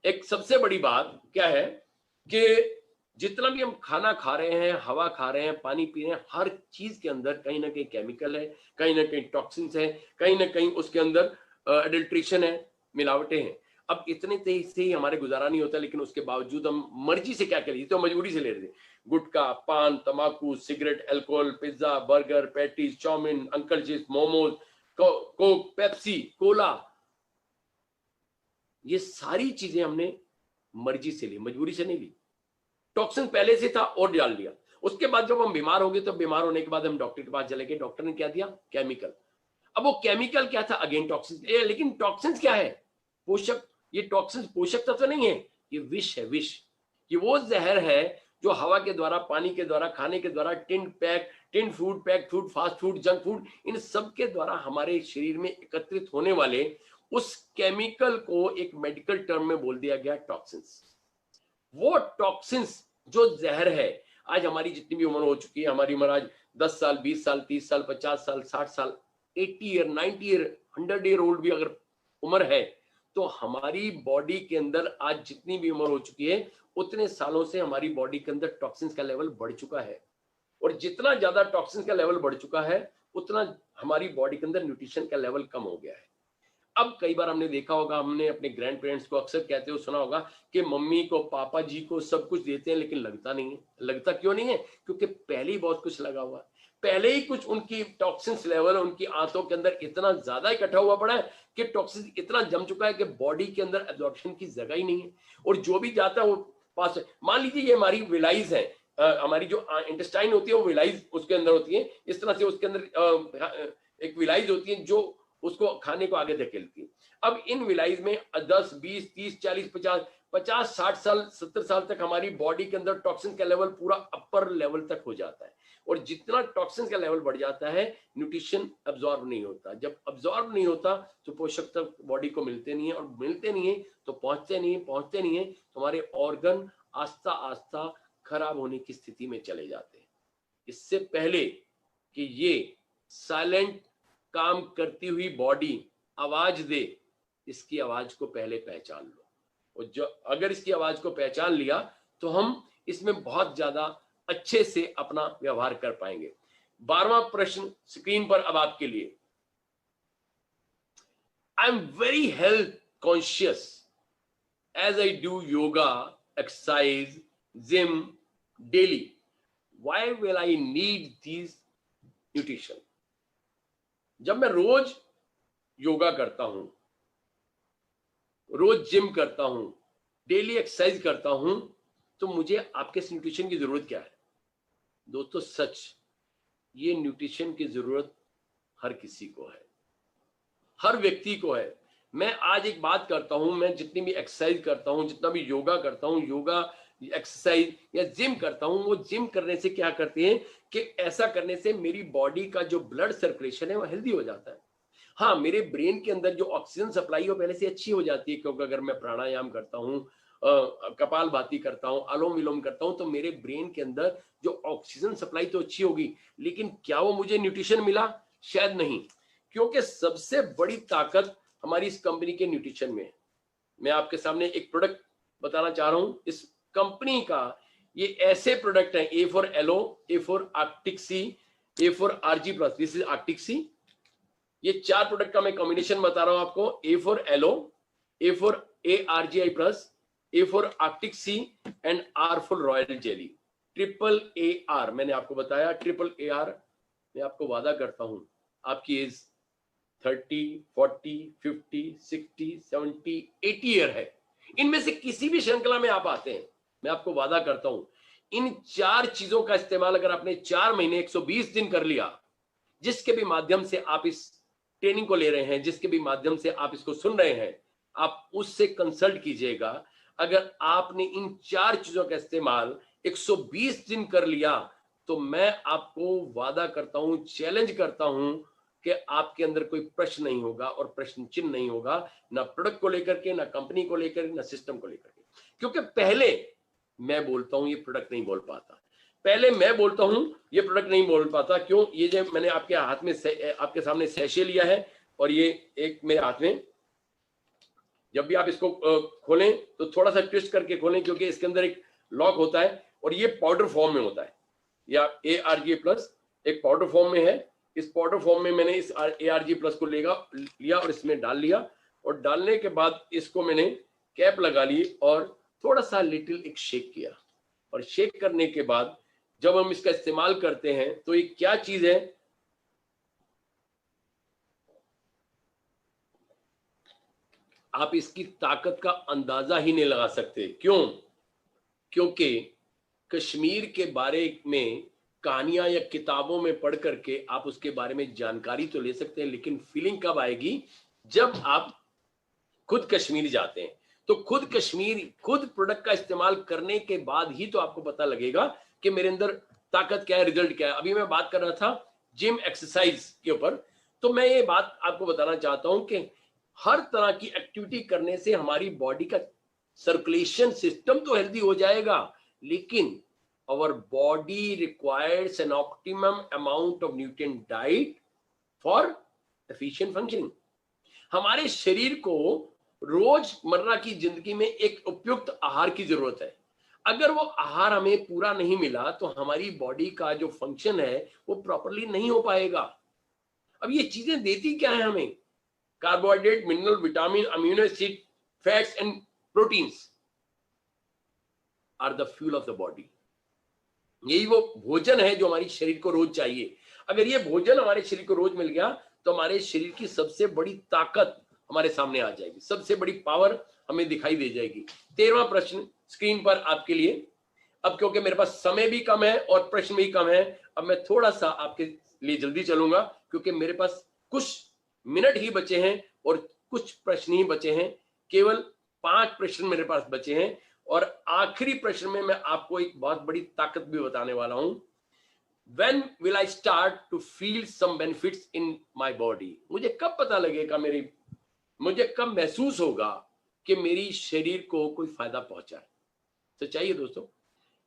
एक सबसे बड़ी बात क्या है कि जितना भी हम खाना खा रहे हैं, हवा खा रहे हैं, पानी पी रहे हैं, हर चीज के अंदर कहीं ना कहीं केमिकल है, कहीं ना कहीं टॉक्सिन्स है, कहीं ना कहीं उसके अंदर एडल्ट्रेशन है, मिलावटें हैं। अब इतने तेज से ही हमारे गुजारा नहीं होता, लेकिन उसके बावजूद हम मर्जी से क्या करिए, तो मजबूरी से ले रहे थे। गुटखा, पान, तंबाकू, cigarette, alcohol, pizza, burger, patties, chowmein, Uncle Chips, momos, Coke, Pepsi, cola, ये सारी चीजें हमने मर्जी से ली, मजबूरी से नहीं ली। टॉक्सिन पहले से था और डाल दिया। उसके बाद जब हम बीमार हो गए, तो बीमार होने के बाद हम डॉक्टर के पास चले गए, डॉक्टर ने क्या दिया? केमिकल। अब वो केमिकल क्या था? Again toxin. लेकिन टॉक्सिन क्या है? पोषक। ये टॉक्सिन पोषक तत्व नहीं है, ये विष है, विष। ये वो जहर है जो हवा के द्वारा, पानी के द्वारा, खाने के द्वारा, tin food, pack food, fast food, junk food, इन सब के द्वारा हमारे शरीर में एकत्रित होने वाले उस केमिकल को एक मेडिकल टर्म में बोल दिया गया टॉक्सिन्स। वो टॉक्सिन्स जो जहर है, आज हमारी जितनी भी उम्र हो चुकी है, हमारी उम्र आज 10 साल, 20 साल, 30 साल, 50 साल, 60 साल, 80 ईयर, 90 ईयर, 100 ईयर ओल्ड भी अगर उम्र है, तो हमारी बॉडी के अंदर आज जितनी भी उम्र हो चुकी है, उतने सालों से हमारी बॉडी के अंदर टॉक्सिन्स का लेवल बढ़ चुका है। और जितना ज्यादा टॉक्सिन्स का लेवल बढ़ चुका है, उतना हमारी बॉडी के अंदर न्यूट्रिशन का लेवल कम हो गया है। अब कई बार हमने देखा होगा, हमने अपने ग्रैंड पेरेंट्स को अक्सर कहते हुए सुना होगा कि मम्मी को, पापा जी को सब कुछ देते हैं, लेकिन लगता नहीं है। लगता क्यों नहीं है? क्योंकि पहले ही बहुत कुछ लगा हुआ है, पहले ही कुछ उनकी टॉक्सिन्स लेवल उनकी आंतों के अंदर इतना ज्यादा इकट्ठा हुआ पड़ा है कि टॉक्सिन इतना जम चुका है कि बॉडी के अंदर एब्जॉर्प्शन की जगह ही नहीं है। और जो भी जाता है वो पास, मान लीजिए ये हमारी विलाइज है, हमारी जो इंटेस्टाइन होती है वो विलाइज उसके अंदर होती है, इस तरह से उसके अंदर एक विलाइज होती है जो उसको खाने को आगे धकेलती है। अब इन विलाइज में 10, 20, 30, 40, 50, 60 साल, 70 साल तक हमारी बॉडी के अंदर टॉक्सिन का लेवल पूरा अपर लेवल तक हो जाता है। और जितना टॉक्सिन का लेवल बढ़ जाता है, न्यूट्रिशन अब्जॉर्ब नहीं होता। जब अब्जॉर्ब नहीं होता तो पोषक तत्व बॉडी को मिलते नहीं है, और मिलते नहीं है तो पहुंचते नहीं है, तो हमारे ऑर्गन आस्ता आस्ता खराब होने की स्थिति में चले जाते हैं। इससे पहले कि ये साइलेंट काम करती हुई बॉडी आवाज दे, इसकी आवाज को पहले पहचान लो। और जो अगर इसकी आवाज को पहचान लिया, तो हम इसमें बहुत ज्यादा अच्छे से अपना व्यवहार कर पाएंगे। 12वां प्रश्न स्क्रीन पर अब आपके लिए। I am very health conscious as I do yoga, exercise, gym daily. Why will I need this nutrition? जब मैं रोज योगा करता हूं, रोज जिम करता हूं, डेली एक्सरसाइज करता हूं, तो मुझे आपके न्यूट्रिशन की जरूरत क्या है? दोस्तों सच, ये न्यूट्रिशन की जरूरत हर किसी को है, हर व्यक्ति को है। मैं आज एक बात करता हूं, मैं जितनी भी एक्सरसाइज करता हूं, जितना भी योगा करता हूं, योगा एक्सरसाइज या जिम करता हूं, वो जिम करने से क्या करते हैं कि ऐसा करने से मेरी बॉडी का जो ब्लड सर्कुलेशन है वो हेल्दी हो जाता है। हाँ, मेरे ब्रेन के अंदर जो ऑक्सीजन सप्लाई है वो पहले से अच्छी हो जाती है, क्योंकि अगर मैं प्राणायाम करता हूँ, कपालभाति करता हूँ, अनुलोम विलोम करता हूँ, तो मेरे ब्रेन के अंदर जो ऑक्सीजन सप्लाई तो अच्छी होगी। लेकिन क्या वो मुझे न्यूट्रिशन मिला? शायद नहीं, क्योंकि सबसे बड़ी ताकत हमारी इस कंपनी के न्यूट्रिशन में है। मैं आपके सामने एक प्रोडक्ट बताना चाह रहा हूं इस कंपनी का। ये ऐसे प्रोडक्ट है, A for aloe, A for Arctic Sea, A for ARGI plus, this is Arctic Sea. ये 4 प्रोडक्ट का मैं कॉम्बिनेशन बता रहा हूं आपको। A for aloe, A for ARGI plus, A for Arctic sea and R for royal jelly. Triple AR मैंने आपको बताया, ट्रिपल AR। मैं आपको वादा करता हूं, आपकी एज 30, 40, 50, 60, 70, 80 ईयर है, इनमें से किसी भी श्रृंखला में आप आते हैं, मैं आपको वादा करता हूं, इन 4 चीजों का इस्तेमाल अगर आपने 4 महीने 120 दिन कर लिया, जिसके भी माध्यम से आप इस ट्रेनिंग को ले रहे हैं, जिसके भी माध्यम से आप इसको सुन रहे हैं, आप उससे कंसल्ट कीजिएगा। अगर आपने इन 4 चीजों का इस्तेमाल 120 दिन कर लिया, तो मैं आपको वादा करता हूं, चैलेंज करता हूं कि आपके अंदर कोई प्रश्न नहीं होगा और प्रश्न चिन्ह नहीं होगा, ना प्रोडक्ट को लेकर के, ना कंपनी को लेकर, ना सिस्टम को लेकर के। क्योंकि पहले मैं बोलता हूं, ये प्रोडक्ट नहीं बोल पाता। पहले मैं बोलता हूं, ये प्रोडक्ट नहीं बोल पाता। क्यों? ये जो मैंने आपके हाथ में आपके सामने सैशे लिया है, और ये एक मेरे हाथ में, जब भी आप इसको खोलें तो थोड़ा सा ट्विस्ट करके खोलें, क्योंकि इसके अंदर एक लॉक होता है और ये पाउडर फॉर्म में होता है। या ARGA+ एक पाउडर फॉर्म में है। इस पाउडर फॉर्म में मैंने इस ARGA+ को लिया और इसमें डाल लिया, और डालने के बाद इसको मैंने कैप लगा ली और थोड़ा सा लिटिल एक शेक किया। और शेक करने के बाद जब हम इसका इस्तेमाल करते हैं तो ये क्या चीज है, आप इसकी ताकत का अंदाजा ही नहीं लगा सकते। क्यों? क्योंकि कश्मीर के बारे में कहानियां या किताबों में पढ़ करके आप उसके बारे में जानकारी तो ले सकते हैं, लेकिन फीलिंग कब आएगी? जब आप खुद कश्मीर जाते हैं। तो खुद कश्मीर, खुद प्रोडक्ट का इस्तेमाल करने के बाद ही तो आपको पता लगेगा कि मेरे अंदर ताकत क्या है, रिजल्ट क्या है। अभी मैं बात कर रहा था जिम एक्सरसाइज के ऊपर, तो मैं ये बात आपको बताना चाहता हूं कि हर तरह की एक्टिविटी करने से हमारी बॉडी का सर्कुलेशन सिस्टम तो हेल्दी हो जाएगा, लेकिन our body requires an optimum amount of nutrient diet for efficient functioning। हमारे शरीर को रोजमर्रा की जिंदगी में एक उपयुक्त आहार की जरूरत है। अगर वो आहार हमें पूरा नहीं मिला तो हमारी बॉडी का जो फंक्शन है वो प्रॉपरली नहीं हो पाएगा। अब ये चीजें देती क्या है हमें? Carbohydrate, mineral, vitamin, amino acid, fats and proteins are the fuel of the body. यही वो भोजन है जो हमारी शरीर को रोज चाहिए। अगर ये भोजन हमारे शरीर को रोज मिल गया तो हमारे शरीर की सबसे बड़ी ताकत हमारे सामने आ जाएगी, सबसे बड़ी पावर हमें दिखाई दे जाएगी। 13वां प्रश्न स्क्रीन पर आपके लिए। अब क्योंकि मेरे पास समय भी कम है और प्रश्न भी कम है, अब मैं थोड़ा सा आपके लिए जल्दी चलूंगा, क्योंकि मेरे पास कुछ मिनट ही बचे हैं और कुछ प्रश्न ही बचे हैं। केवल 5 प्रश्न मेरे पास बचे हैं, और आखिरी प्रश्न में मैं आपको एक बहुत बड़ी ताकत भी बताने वाला हूं। When will I start to feel some benefits in my body? मुझे कब पता लगेगा, मुझे कब महसूस होगा कि मेरी शरीर को कोई फायदा पहुंचा है? सच्चाई है दोस्तों।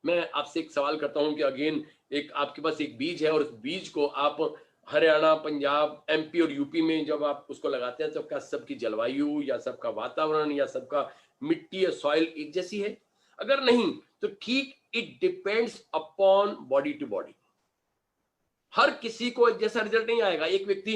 मैं आपसे एक सवाल करता हूं कि अगेन, एक आपके पास एक बीज है और उस बीज को आप हरियाणा, पंजाब, MP और UP में जब आप उसको लगाते हैं तो क्या सबकी जलवायु या सबका वातावरण या सबका मिट्टी या सॉइल एक जैसी है? अगर नहीं तो ठीक, it depends upon body to body. हर किसी को एक जैसा रिजल्ट नहीं आएगा। एक व्यक्ति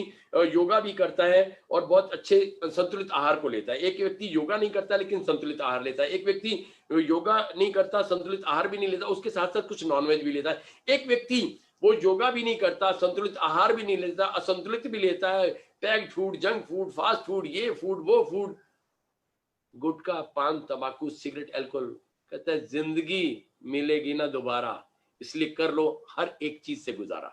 योगा भी करता है और बहुत अच्छे संतुलित आहार को लेता है, एक व्यक्ति योगा नहीं करता लेकिन संतुलित आहार लेता है, एक व्यक्ति योगा नहीं करता, संतुलित आहार भी नहीं लेता, उसके साथ साथ कुछ नॉनवेज भी लेता है, एक व्यक्ति वो योगा भी नहीं करता, संतुलित आहार भी नहीं लेता, असंतुलित भी लेता है, packed food, junk food, fast food, ये फूड वो फूड, गुटखा, पान, तंबाकू, सिगरेट, अल्कोहल। कहता है जिंदगी मिलेगी ना दोबारा, इसलिए कर लो हर एक चीज से गुजारा।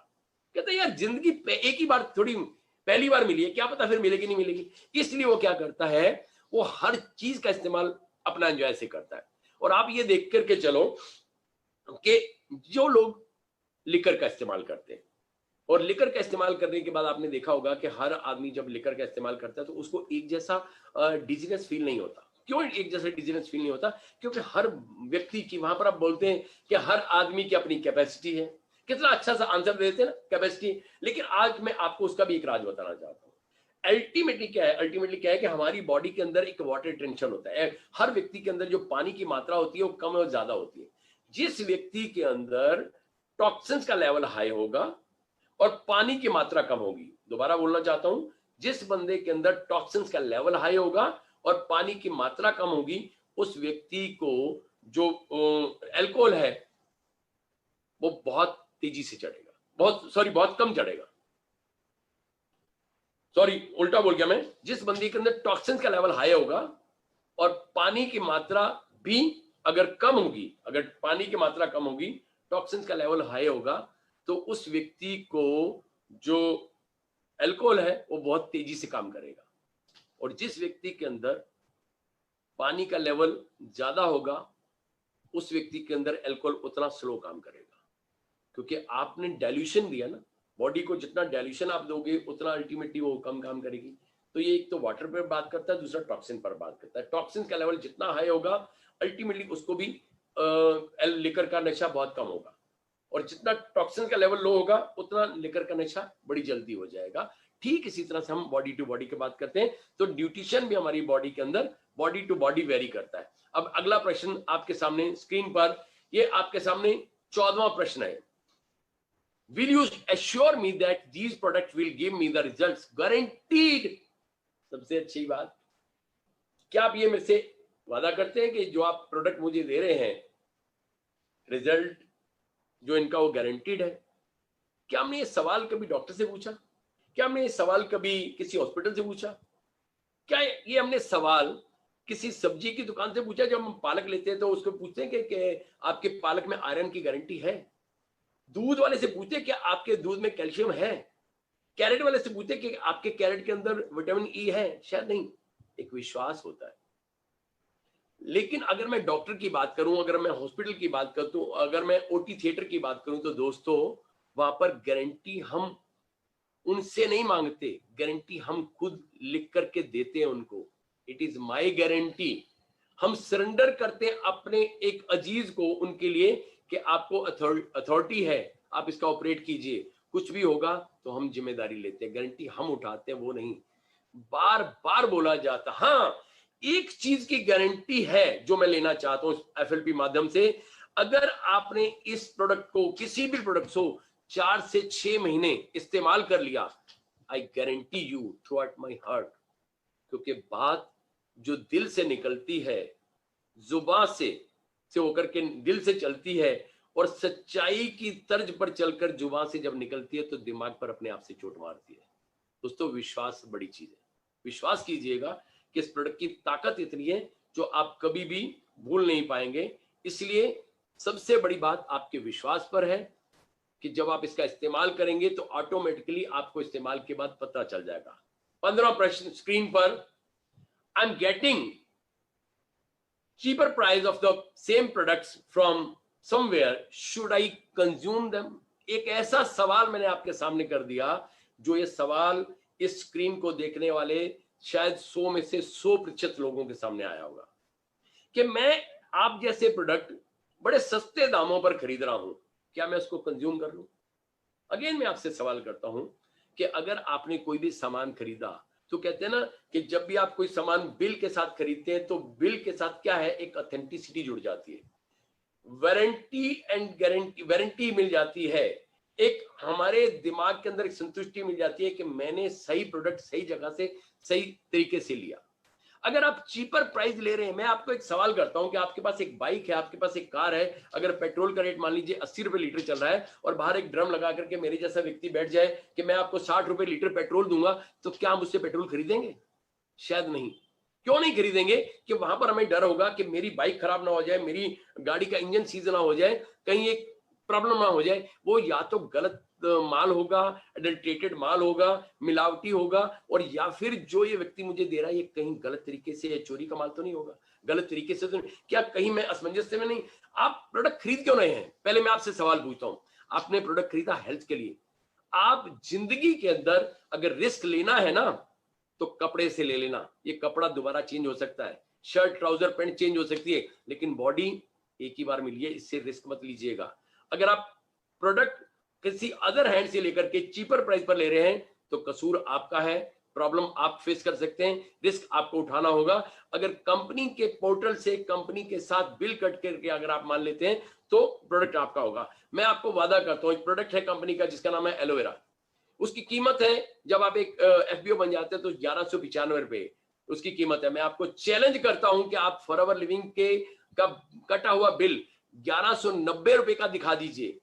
कहता है यार जिंदगी एक ही बार थोड़ी, पहली बार मिली है, क्या पता फिर मिलेगी नहीं मिलेगी। इसलिए वो क्या करता है, वो हर चीज का इस्तेमाल अपना एंजॉय से करता है। और आप ये देख करके चलो कि जो लोग लिकर का इस्तेमाल करते हैं, और लिकर का इस्तेमाल करने के बाद आपने देखा होगा कि हर आदमी जब लिकर का इस्तेमाल करता है तो उसको एक जैसा डिजीनेस फील नहीं होता। क्यों एक जैसा डिजीनेस फील नहीं होता? क्योंकि हर व्यक्ति की, वहां पर आप बोलते हैं कि हर आदमी की अपनी कैपेसिटी है। कितना अच्छा सा आंसर देते हैं ना, कैपेसिटी। लेकिन आज मैं आपको उसका भी एक राज बताना चाहता हूँ। अल्टीमेटली क्या है? अल्टीमेटली क्या है कि हमारी बॉडी के अंदर एक वाटर टेंशन होता है। हर व्यक्ति के अंदर जो पानी की मात्रा होती है वो कम और ज्यादा होती है। जिस व्यक्ति के अंदर टॉक्सिन्स का लेवल हाई होगा और पानी की मात्रा कम होगी, दोबारा बोलना चाहता हूं, जिस बंदे के अंदर टॉक्सिन्स का लेवल हाई होगा और पानी की मात्रा कम होगी, उस व्यक्ति को जो अल्कोहल है वो बहुत तेजी से चढ़ेगा, बहुत कम चढ़ेगा। सॉरी, उल्टा बोल गया मैं। जिस बंदे के अंदर टॉक्सिन्स का लेवल हाई होगा और पानी की मात्रा भी अगर कम होगी, अगर पानी की मात्रा कम होगी, टॉक्सिन्स का लेवल हाई होगा, तो उस व्यक्ति को जो अल्कोहल है वो बहुत तेजी से काम करेगा। और जिस व्यक्ति के अंदर पानी का लेवल ज्यादा होगा, उस व्यक्ति के अंदर अल्कोहल उतना स्लो काम करेगा, क्योंकि आपने डाइल्यूशन दिया ना। बॉडी को जितना डाइल्यूशन आप दोगे उतना अल्टीमेटली वो कम काम करेगी। तो ये एक तो वाटर पर बात करता है, दूसरा टॉक्सिन पर बात करता है। टॉक्सिन का लेवल जितना हाई होगा, अल्टीमेटली उसको भी लिकर का नशा बहुत कम होगा, और जितना टॉक्सिन का लेवल लो होगा उतना लिकर का नशा बड़ी जल्दी हो जाएगा। ठीक इसी तरह से हम बॉडी टू बॉडी की बात करते हैं, तो न्यूट्रिशन भी हमारी बॉडी के अंदर बॉडी टू बॉडी वेरी करता है। अब अगला प्रश्न आपके सामने स्क्रीन पर, ये आपके सामने 14वां प्रश्न है। Will you assure me that these product will give me the results guaranteed? सबसे अच्छी बात, क्या आप ये मेरे से वादा करते हैं कि जो आप प्रोडक्ट मुझे दे रहे हैं, रिजल्ट जो इनका वो गारंटीड है? क्या हमने ये सवाल कभी डॉक्टर से पूछा? क्या हमने ये सवाल कभी किसी हॉस्पिटल से पूछा? क्या ये हमने सवाल किसी सब्जी की दुकान से पूछा? जब हम पालक लेते हैं तो उसको पूछते हैं कि आपके पालक में आयरन की गारंटी है? दूध वाले से पूछते हैं कि आपके दूध में कैल्शियम है? कैरेट वाले से पूछते हैं कि आपके कैरेट के अंदर विटामिन ई है? शायद नहीं। एक विश्वास होता है। लेकिन अगर मैं डॉक्टर की बात करूं, अगर मैं हॉस्पिटल की बात करूं, अगर मैं ओटी थिएटर की बात करूं, तो दोस्तों वहां पर गारंटी हम उनसे नहीं मांगते, गारंटी हम खुद लिख करके देते हैं उनको। It is my guarantee. हम सरेंडर करते हैं अपने एक अजीज को उनके लिए कि आपको अथॉरिटी है, आप इसका ऑपरेट कीजिए, कुछ भी होगा तो हम जिम्मेदारी लेते हैं, गारंटी हम उठाते हैं, वो नहीं। बार बार बोला जाता। हाँ, एक चीज की गारंटी है जो मैं लेना चाहता हूं एफएलपी माध्यम से, अगर आपने इस प्रोडक्ट को, किसी भी प्रोडक्ट को 4 से 6 महीने इस्तेमाल कर लिया, I guarantee you through out my heart, क्योंकि बात जो दिल से निकलती है, जुबान से होकर के दिल से चलती है, और सच्चाई की तर्ज पर चलकर जुबान से जब निकलती है तो दिमाग पर अपने आप से चोट मारती है। दोस्तों विश्वास बड़ी चीज है। विश्वास कीजिएगा कि इस प्रोडक्ट की ताकत इतनी है जो आप कभी भी भूल नहीं पाएंगे। इसलिए सबसे बड़ी बात आपके विश्वास पर है कि जब आप इसका इस्तेमाल करेंगे तो ऑटोमेटिकली आपको इस्तेमाल के बाद पता चल जाएगा। 15वां प्रश्न स्क्रीन पर, I am getting cheaper price of the same products from somewhere, should I consume them? एक ऐसा सवाल मैंने आपके सामने कर दिया जो ये सवाल इस स्क्रीन को देखने वाले शायद 100 में से 100% लोगों के सामने आया होगा कि मैं आप जैसे प्रोडक्ट बड़े सस्ते दामों पर खरीद रहा हूं, क्या मैं उसको कंज्यूम कर लूं? अगेन मैं आपसे सवाल करता हूं कि अगर आपने कोई भी सामान खरीदा, तो कहते हैं ना कि जब भी आप कोई सामान बिल के साथ खरीदते हैं तो बिल के साथ क्या है, एक ऑथेंटिसिटी जुड़ जाती है, वारंटी एंड गारंटी, वारंटी मिल जाती है, एक हमारे दिमाग के अंदर एक संतुष्टि मिल जाती है कि मैंने सही प्रोडक्ट सही जगह से सही तरीके से लिया। अगर आप चीपर प्राइस ले रहे हैं, मैं आपको एक सवाल करता हूं कि आपके पास एक बाइक है, आपके पास एक कार है, अगर पेट्रोल का रेट मान लीजिए 80 रुपए लीटर चल रहा है और बाहर एक ड्रम लगा करके मेरे जैसा व्यक्ति बैठ जाए कि मैं आपको 60 रुपए लीटर पेट्रोल दूंगा, तो क्या हम उससे पेट्रोल खरीदेंगे? शायद नहीं। क्यों नहीं खरीदेंगे? कि वहां पर हमें डर होगा कि मेरी बाइक खराब ना हो जाए, मेरी गाड़ी का इंजन सीज ना हो जाए, कहीं एक प्रॉब्लम ना हो जाए। वो या तो गलत माल होगा, एडल्ट्रेटेड माल होगा, मिलावटी होगा, और या फिर जो ये व्यक्ति मुझे दे रहा है ये कहीं गलत तरीके से चोरी का माल तो नहीं होगा, गलत तरीके से तो नहीं, क्या कहीं मैं असमंजस में नहीं। आप प्रोडक्ट खरीद क्यों रहे हैं? पहले मैं आपसे सवाल पूछता हूं। आपने प्रोडक्ट खरीदा हेल्थ के लिए। आप जिंदगी के अंदर अगर रिस्क लेना है ना तो कपड़े से ले लेना। ये कपड़ा दोबारा चेंज हो सकता है, शर्ट ट्राउजर पैंट चेंज हो सकती है, लेकिन बॉडी एक ही बार मिली है, इससे रिस्क मत लीजिएगा। अगर आप प्रोडक्ट किसी अदर हैंड से लेकर के चीपर प्राइस पर ले रहे हैं तो कसूर आपका है, प्रॉब्लम आप फेस कर सकते हैं, रिस्क आपको उठाना होगा। अगर कंपनी के पोर्टल से कंपनी के साथ बिल कट करके अगर आप मान लेते हैं तो प्रोडक्ट आपका होगा। मैं आपको वादा करता हूं, एक प्रोडक्ट है कंपनी का जिसका नाम है एलोवेरा। उसकी कीमत है, जब आप एक एफबीओ बन जाते हैं तो 1195 रुपए उसकी कीमत है। मैं आपको चैलेंज करता हूं कि आप फॉरएवर लिविंग के का कटा हुआ बिल 1190 रुपए का दिखा दीजिए,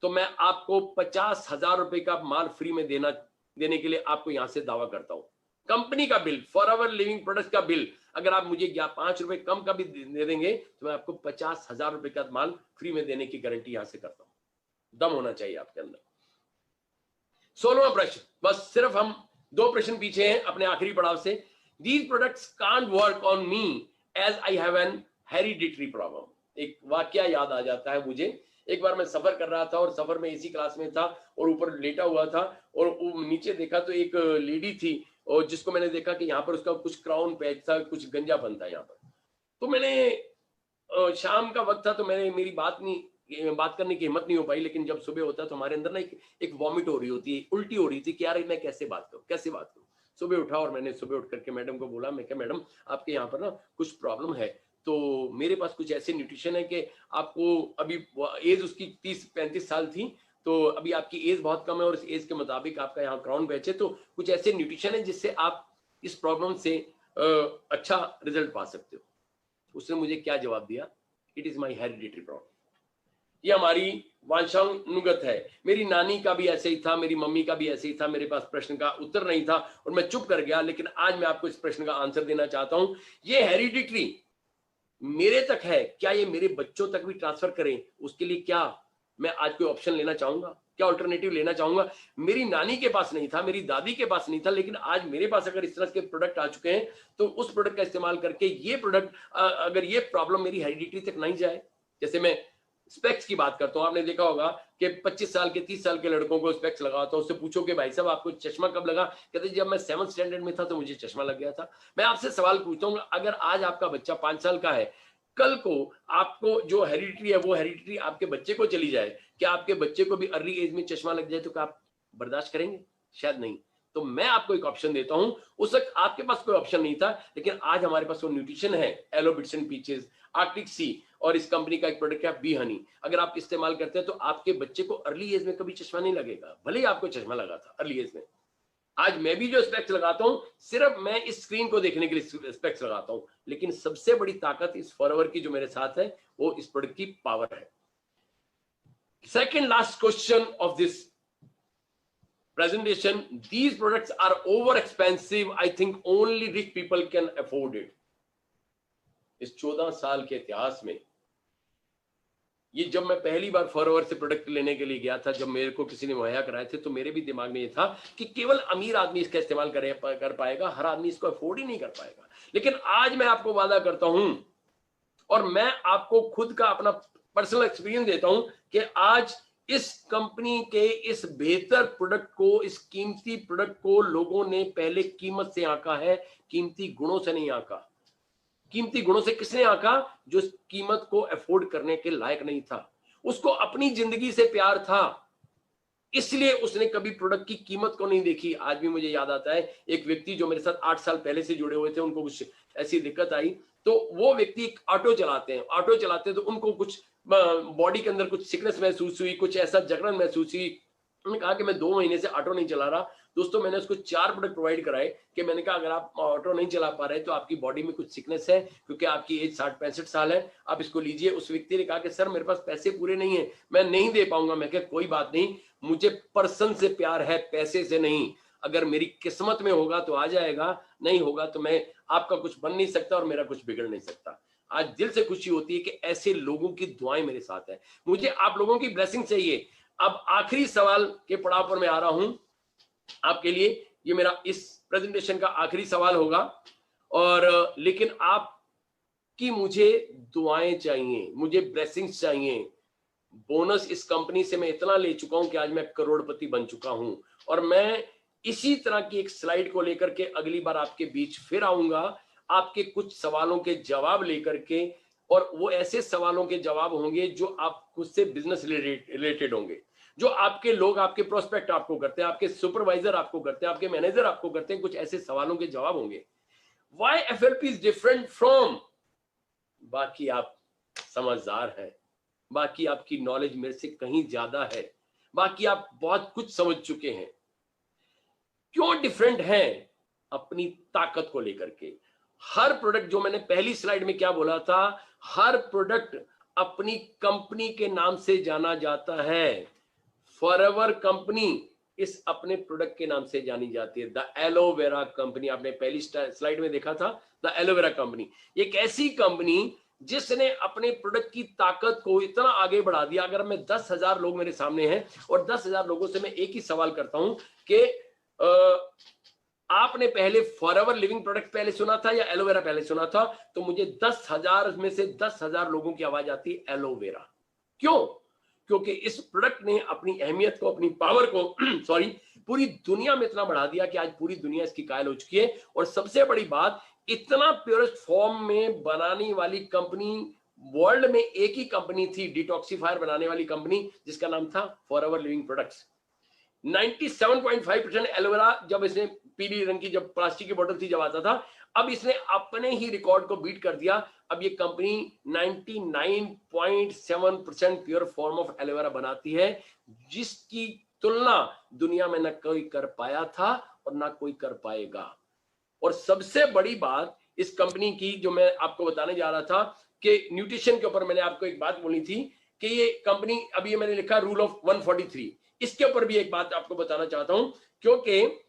तो मैं आपको 50,000 रुपए का माल फ्री में देने के लिए आपको यहां से दावा करता हूं। कंपनी का बिल, फॉरएवर लिविंग प्रोडक्ट्स का बिल, अगर आप मुझे 5 रुपए कम का भी दे देंगे तो मैं आपको 50,000 रुपए का माल फ्री में देने की गारंटी यहां से करता हूं। दम होना चाहिए आपके अंदर। 16वां प्रश्न, बस सिर्फ हम 2 प्रश्न पीछे हैं अपने आखिरी पड़ाव से। These products can't work on me as I have an hereditary problem. एक वाकया याद आ जाता है मुझे। एक बार मैं सफर कर रहा था और सफर में इसी क्लास में था और ऊपर लेटा हुआ था और नीचे देखा तो एक लेडी थी और जिसको मैंने देखा कि यहाँ पर उसका कुछ क्राउन पैच था, कुछ गंजापन था यहाँ पर। तो मैंने शाम का वक्त था तो मैंने मेरी बात करने की हिम्मत नहीं हो पाई, लेकिन जब सुबह होता है तो हमारे अंदर ना एक वॉमिट हो रही होती है, उल्टी हो रही थी कि यार मैं कैसे बात करूं, कैसे बात करूं। सुबह उठा और मैंने सुबह उठ करके मैडम को बोला, मैं क्या मैडम आपके यहाँ पर ना कुछ प्रॉब्लम है, तो मेरे पास कुछ ऐसे न्यूट्रिशन है कि आपको अभी एज उसकी 30-35 साल थी, तो अभी आपकी एज बहुत कम है और इस एज के मुताबिक आपका यहाँ क्राउन पैच है, तो कुछ ऐसे न्यूट्रिशन है जिससे आप इस प्रॉब्लम से अच्छा रिजल्ट पा सकते हो। उसने मुझे क्या जवाब दिया, it is my hereditary problem, ये हमारी वंशानुगत है। मेरी नानी का भी ऐसे ही था, मेरी मम्मी का भी ऐसे ही था। मेरे पास प्रश्न का उत्तर नहीं था और मैं चुप कर गया, लेकिन आज मैं आपको इस प्रश्न का आंसर देना चाहता हूं। ये हेरिडिटरी मेरे तक है, क्या ये मेरे बच्चों तक भी ट्रांसफर करें, उसके लिए क्या मैं आज कोई ऑप्शन लेना चाहूंगा, क्या अल्टरनेटिव लेना चाहूंगा? मेरी नानी के पास नहीं था, मेरी दादी के पास नहीं था, लेकिन आज मेरे पास अगर इस तरह के प्रोडक्ट आ चुके हैं तो उस प्रोडक्ट का इस्तेमाल करके ये प्रोडक्ट, अगर ये प्रॉब्लम मेरी हेरिडिटरी तक नहीं जाए। जैसे मैं स्पेक्स की बात करता हूं, आपने देखा होगा कि 25 साल के 30 साल के लड़कों को स्पेक्स लगाता हूं, उससे पूछो कि भाई साहब आपको चश्मा कब लगा, कहते जब मैं 7th स्टैंडर्ड में था तो मुझे चश्मा लग गया था। मैं आपसे सवाल पूछता हूं, अगर आज आपका बच्चा 5 साल का है, कल को आपको जो हेरिडिटरी है वो हेरिडिटरी आपके बच्चे को चली जाए, क्या आपके बच्चे को भी अर्ली एज में चश्मा लग जाए तो क्या आप बर्दाश्त करेंगे? शायद नहीं। तो मैं आपको एक ऑप्शन देता हूं, उस वक्त आपके पास कोई ऑप्शन नहीं था, लेकिन आज हमारे पास वो न्यूट्रिशन है, aloe bits and peaches, Arctic Sea, और इस कंपनी का एक प्रोडक्ट है बी हनी। अगर आप इस्तेमाल करते हैं तो आपके बच्चे को अर्ली एज में कभी चश्मा नहीं लगेगा, भले ही आपको चश्मा लगा था अर्ली एज में। आज मैं भी जो स्पेक्स लगाता हूं, सिर्फ मैं इस स्क्रीन को देखने के लिए स्पेक्स लगाता हूं, लेकिन सबसे बड़ी ताकत इस फॉरएवर की जो मेरे साथ है वो इस प्रोडक्ट की पावर है। Second last question of this presentation, these products are over expensive, I think only rich people can afford it. इस 14 साल के इतिहास में ये जब मैं पहली बार फॉरएवर से प्रोडक्ट लेने के लिए गया था, जब मेरे को किसी ने मुहैया कराए थे, तो मेरे भी दिमाग में ये था कि केवल अमीर आदमी इसका इस्तेमाल कर पाएगा, हर आदमी इसको अफोर्ड ही नहीं कर पाएगा। लेकिन आज मैं आपको वादा करता हूं और मैं आपको खुद का अपना पर्सनल एक्सपीरियंस देता हूं कि आज इस कंपनी के इस बेहतर प्रोडक्ट को, इस कीमती प्रोडक्ट को लोगों ने पहले कीमत से आंका है, कीमती गुणों से नहीं आंका। कीमती गुणों से किसने आंका? जो इस कीमत को अफोर्ड करने के लायक नहीं था, उसको अपनी जिंदगी से प्यार था, इसलिए उसने कभी प्रोडक्ट की कीमत को नहीं देखी। आज भी मुझे याद आता है एक व्यक्ति जो मेरे साथ 8 साल पहले से जुड़े हुए थे, उनको कुछ ऐसी दिक्कत आई, तो वो व्यक्ति एक ऑटो चलाते हैं, तो उनको कुछ बॉडी के अंदर कुछ सिकनेस महसूस हुई, कुछ ऐसा जकड़न महसूस हुई। उन्होंने कहा कि मैं 2 महीने से ऑटो नहीं चला रहा। दोस्तों, मैंने उसको 4 प्रोडक्ट प्रोवाइड कराए कि मैंने कहा अगर आप ऑटो नहीं चला पा रहे तो आपकी बॉडी में कुछ सिकनेस है, क्योंकि आपकी एज 60-65 साल है, आप इसको लीजिए। उस व्यक्ति ने कहा कि सर मेरे पास पैसे पूरे नहीं है, मैं नहीं दे पाऊंगा। मैं कहा कोई बात नहीं, मुझे पर्सन से प्यार है, पैसे से नहीं। अगर मेरी किस्मत में होगा तो आ जाएगा, नहीं होगा तो मैं आपका कुछ बन नहीं सकता और मेरा कुछ बिगड़ नहीं सकता। आज दिल से खुशी होती है कि ऐसे लोगों की दुआएं मेरे साथ है। मुझे आप लोगों की ब्लेसिंग चाहिए। अब आखिरी सवाल के पड़ाव पर मैं आ रहा हूं आपके लिए। ये मेरा इस प्रेजेंटेशन का आखिरी सवाल होगा, और लेकिन आपकी मुझे दुआएं चाहिए, मुझे ब्लेसिंग्स चाहिए। बोनस इस कंपनी से मैं इतना ले चुका हूं कि आज मैं करोड़पति बन चुका हूं, और मैं इसी तरह की एक स्लाइड को लेकर के अगली बार आपके बीच फिर आऊंगा, आपके कुछ सवालों के जवाब लेकर के। और वो ऐसे सवालों के जवाब होंगे जो आप खुद से बिजनेस रिलेटेड होंगे, जो आपके लोग, आपके प्रोस्पेक्ट आपको करते हैं, आपके सुपरवाइजर आपको करते हैं, आपके मैनेजर आपको करते हैं। कुछ ऐसे सवालों के जवाब होंगे। Why FLP is different from, बाकी आप समझदार हैं, बाकी आपकी नॉलेज मेरे से कहीं ज्यादा है, बाकी आप बहुत कुछ समझ चुके हैं। क्यों डिफरेंट है? अपनी ताकत को लेकर के। हर प्रोडक्ट, जो मैंने पहली स्लाइड में क्या बोला था, हर प्रोडक्ट अपनी कंपनी के नाम से जाना जाता है। फॉरएवर कंपनी इस अपने प्रोडक्ट के नाम से जानी जाती है, द एलोवेरा कंपनी। आपने पहली स्लाइड में देखा था द एलोवेरा कंपनी। एक ऐसी कंपनी जिसने अपने प्रोडक्ट की ताकत को इतना आगे बढ़ा दिया। अगर मैं 10,000 लोग मेरे सामने हैं और 10,000 लोगों से मैं एक ही सवाल करता हूं कि आपने पहले फॉरएवर लिविंग प्रोडक्ट पहले सुना था या एलोवेरा पहले सुना था, तो मुझे 10,000 में से 10,000 लोगों की आवाज आती है एलोवेरा। क्यों? क्योंकि इस प्रोडक्ट ने अपनी अहमियत को, अपनी पावर को सॉरी, पूरी दुनिया में इतना बढ़ा दिया कि आज पूरी दुनिया इसकी कायल हो चुकी है। और सबसे बड़ी बात, इतना प्योरेस्ट फॉर्म में बनाने वाली कंपनी वर्ल्ड में एक ही कंपनी थी डिटॉक्सिफायर बनाने वाली कंपनी, जिसका नाम था फॉरएवर लिविंग प्रोडक्ट्स। 97.5% एलोवेरा जब इसने पीली रंग की जब प्लास्टिक की बोतल थी जब आता था, अब इसने अपने ही रिकॉर्ड को बीट कर दिया। अब ये company 99.7% pure form of aloe vera बनाती है, जिसकी तुलना दुनिया में न कोई कर पाया था और ना कोई कर पाएगा। और सबसे बड़ी बात इस कंपनी की जो मैं आपको बताने जा रहा था कि न्यूट्रिशन के ऊपर मैंने आपको एक बात बोली थी कि ये कंपनी, अभी ये मैंने लिखा रूल ऑफ 143, इसके ऊपर भी एक बात आपको बताना चाहता हूं, क्योंकि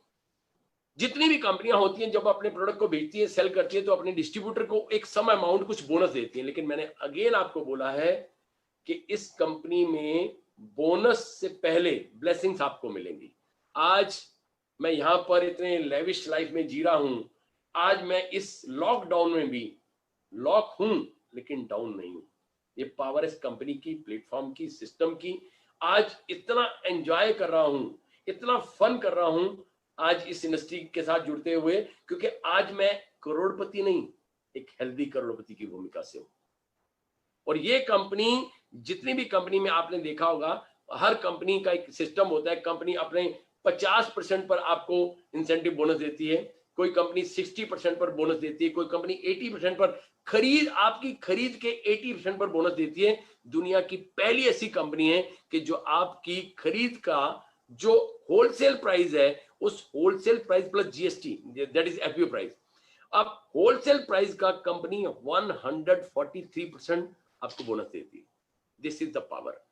जितनी भी कंपनियां होती हैं जब अपने प्रोडक्ट को बेचती है, सेल करती है, तो अपने डिस्ट्रीब्यूटर को एक सम अमाउंट कुछ बोनस देती है। लेकिन मैंने अगेन आपको बोला है कि इस कंपनी में बोनस से पहले ब्लेसिंग्स आपको मिलेंगी। आज मैं यहां पर इतने लेविश लाइफ में जी रहा हूं, आज मैं इस लॉकडाउन में भी लॉक हूं लेकिन डाउन नहीं हूं। ये पावर इस कंपनी की, प्लेटफॉर्म की, सिस्टम की, आज इतना एंजॉय कर रहा हूं, इतना फन कर रहा हूं आज इस इंडस्ट्री के साथ जुड़ते हुए, क्योंकि आज मैं करोड़पति नहीं, एक हेल्दी करोड़पति की भूमिका से हूं। और ये कंपनी, जितनी भी कंपनी में आपने देखा होगा, हर कंपनी का एक सिस्टम होता है। कंपनी अपने 50% पर आपको इंसेंटिव बोनस देती है, कोई कंपनी 60% पर बोनस देती है, कोई कंपनी 80% पर, खरीद आपकी खरीद के 80% पर बोनस देती है। दुनिया की पहली ऐसी कंपनी है कि जो आपकी खरीद का जो होलसेल प्राइस है, उस wholesale price plus GST, that is FPO price, अब होलसेल प्राइस का कंपनी 143% आपको बोनस देती है। This is the power.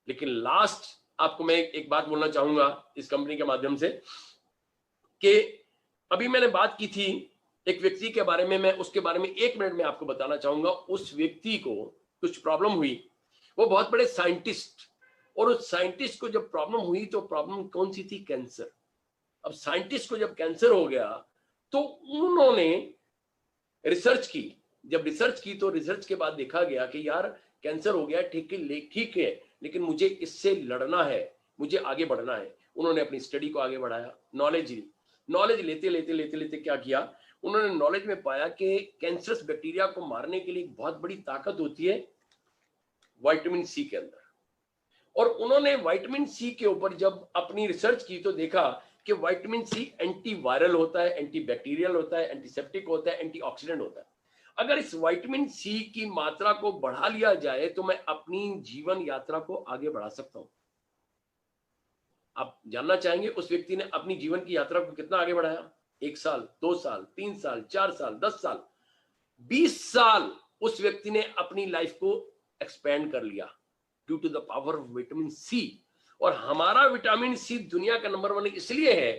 लेकिन लास्ट आपको मैं एक बात बोलना चाहूंगा इस कंपनी के माध्यम से, कि अभी मैंने बात की थी एक व्यक्ति के बारे में, मैं उसके बारे में 1 मिनट में आपको बताना चाहूंगा। उस व्यक्ति को कुछ प्रॉब्लम हुई, वो बहुत बड़े साइंटिस्ट, और उस साइंटिस्ट को जब प्रॉब्लम हुई तो प्रॉब्लम कौन सी थी? कैंसर। अब साइंटिस्ट को जब कैंसर हो गया तो उन्होंने रिसर्च की। जब रिसर्च की तो रिसर्च के बाद देखा गया कि यार कैंसर हो गया, ठीक है, लेकिन मुझे इससे लड़ना है, मुझे आगे बढ़ना है। उन्होंने अपनी स्टडी को आगे बढ़ाया, नॉलेज लेते लेते क्या किया, उन्होंने नॉलेज में पाया कि कैंसरस बैक्टीरिया को मारने के लिए एक बहुत बड़ी ताकत होती है विटामिन सी के अंदर। और उन्होंने विटामिन सी के ऊपर जब अपनी रिसर्च की तो देखा कि विटामिन सी एंटीवायरल होता है, एंटीबैक्टीरियल होता है, एंटीसेप्टिक होता है, एंटीऑक्सीडेंट होता है। अगर इस विटामिन सी की मात्रा को बढ़ा लिया जाए तो मैं अपनी जीवन यात्रा को आगे बढ़ा सकता हूं। आप जानना चाहेंगे उस व्यक्ति ने अपनी जीवन की यात्रा को कितना आगे बढ़ाया? 1 साल, 2 साल, 3 साल, 4 साल, 10 साल, 20 साल उस व्यक्ति ने अपनी लाइफ को एक्सपेंड कर लिया due to the power of vitamin C. और हमारा विटामिन सी दुनिया का नंबर 1 इसलिए है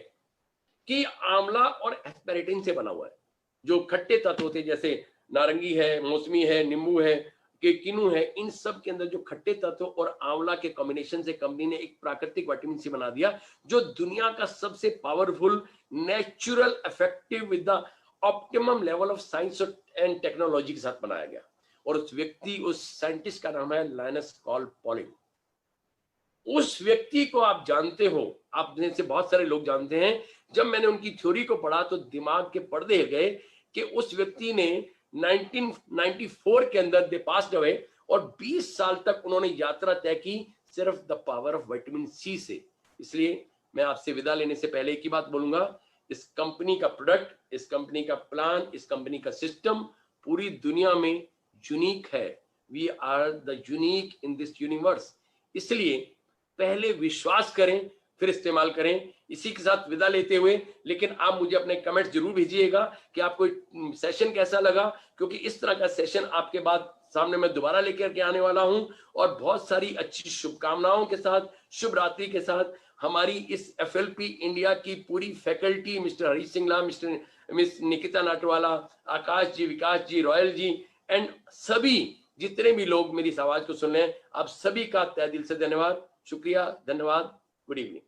कि आंवला और एस्पेरेटिन से बना हुआ है। जो खट्टे तत्व होते हैं, जैसे नारंगी है, मौसमी है, नींबू है, के किनू है, इन सब के अंदर जो खट्टे तत्व और आंवला के कॉम्बिनेशन से कंपनी ने एक प्राकृतिक विटामिन सी बना दिया, जो दुनिया का सबसे powerful, natural, effective with the optimum level of science and technology के साथ बनाया गया। और उस व्यक्ति, उस साइंटिस्ट का नाम है लाइनस पॉल पॉलिंग। उस व्यक्ति को आप जानते हो, आप में से बहुत सारे लोग जानते हैं। जब मैंने उनकी थ्योरी को पढ़ा तो दिमाग के पर्दे हिल गए कि उस व्यक्ति ने 1994 के अंदर दे पास्ड अवे, और 20 साल तक उन्होंने यात्रा तय की सिर्फ the power of vitamin C से। इसलिए मैं आपसे विदा लेने से पहले एक ही बात बोलूंगा, इस कंपनी का प्रोडक्ट, इस कंपनी का प्लान, इस कंपनी का सिस्टम पूरी दुनिया में यूनिक है। We are the unique in this universe. इसलिए पहले विश्वास करें, फिर इस्तेमाल करें। इसी के साथ विदा लेते हुए, लेकिन आप मुझे अपने कमेंट्स जरूर भेजिएगा कि आपको सेशन कैसा लगा, क्योंकि इस तरह का सेशन आपके बाद सामने मैं दोबारा लेकर के आने वाला हूं। और बहुत सारी अच्छी शुभकामनाओं के साथ, शुभ रात्रि के साथ, हमारी इस एफएलपी इंडिया की पूरी faculty, Mister Harish Singla, Miss Nikita Natwala, Akash ji, Vikas ji, Royal ji, and सभी जितने भी लोग मेरी इस आवाज को सुन रहे हैं, आप सभी का तहे दिल से धन्यवाद, शुक्रिया, धन्यवाद, गुड इवनिंग।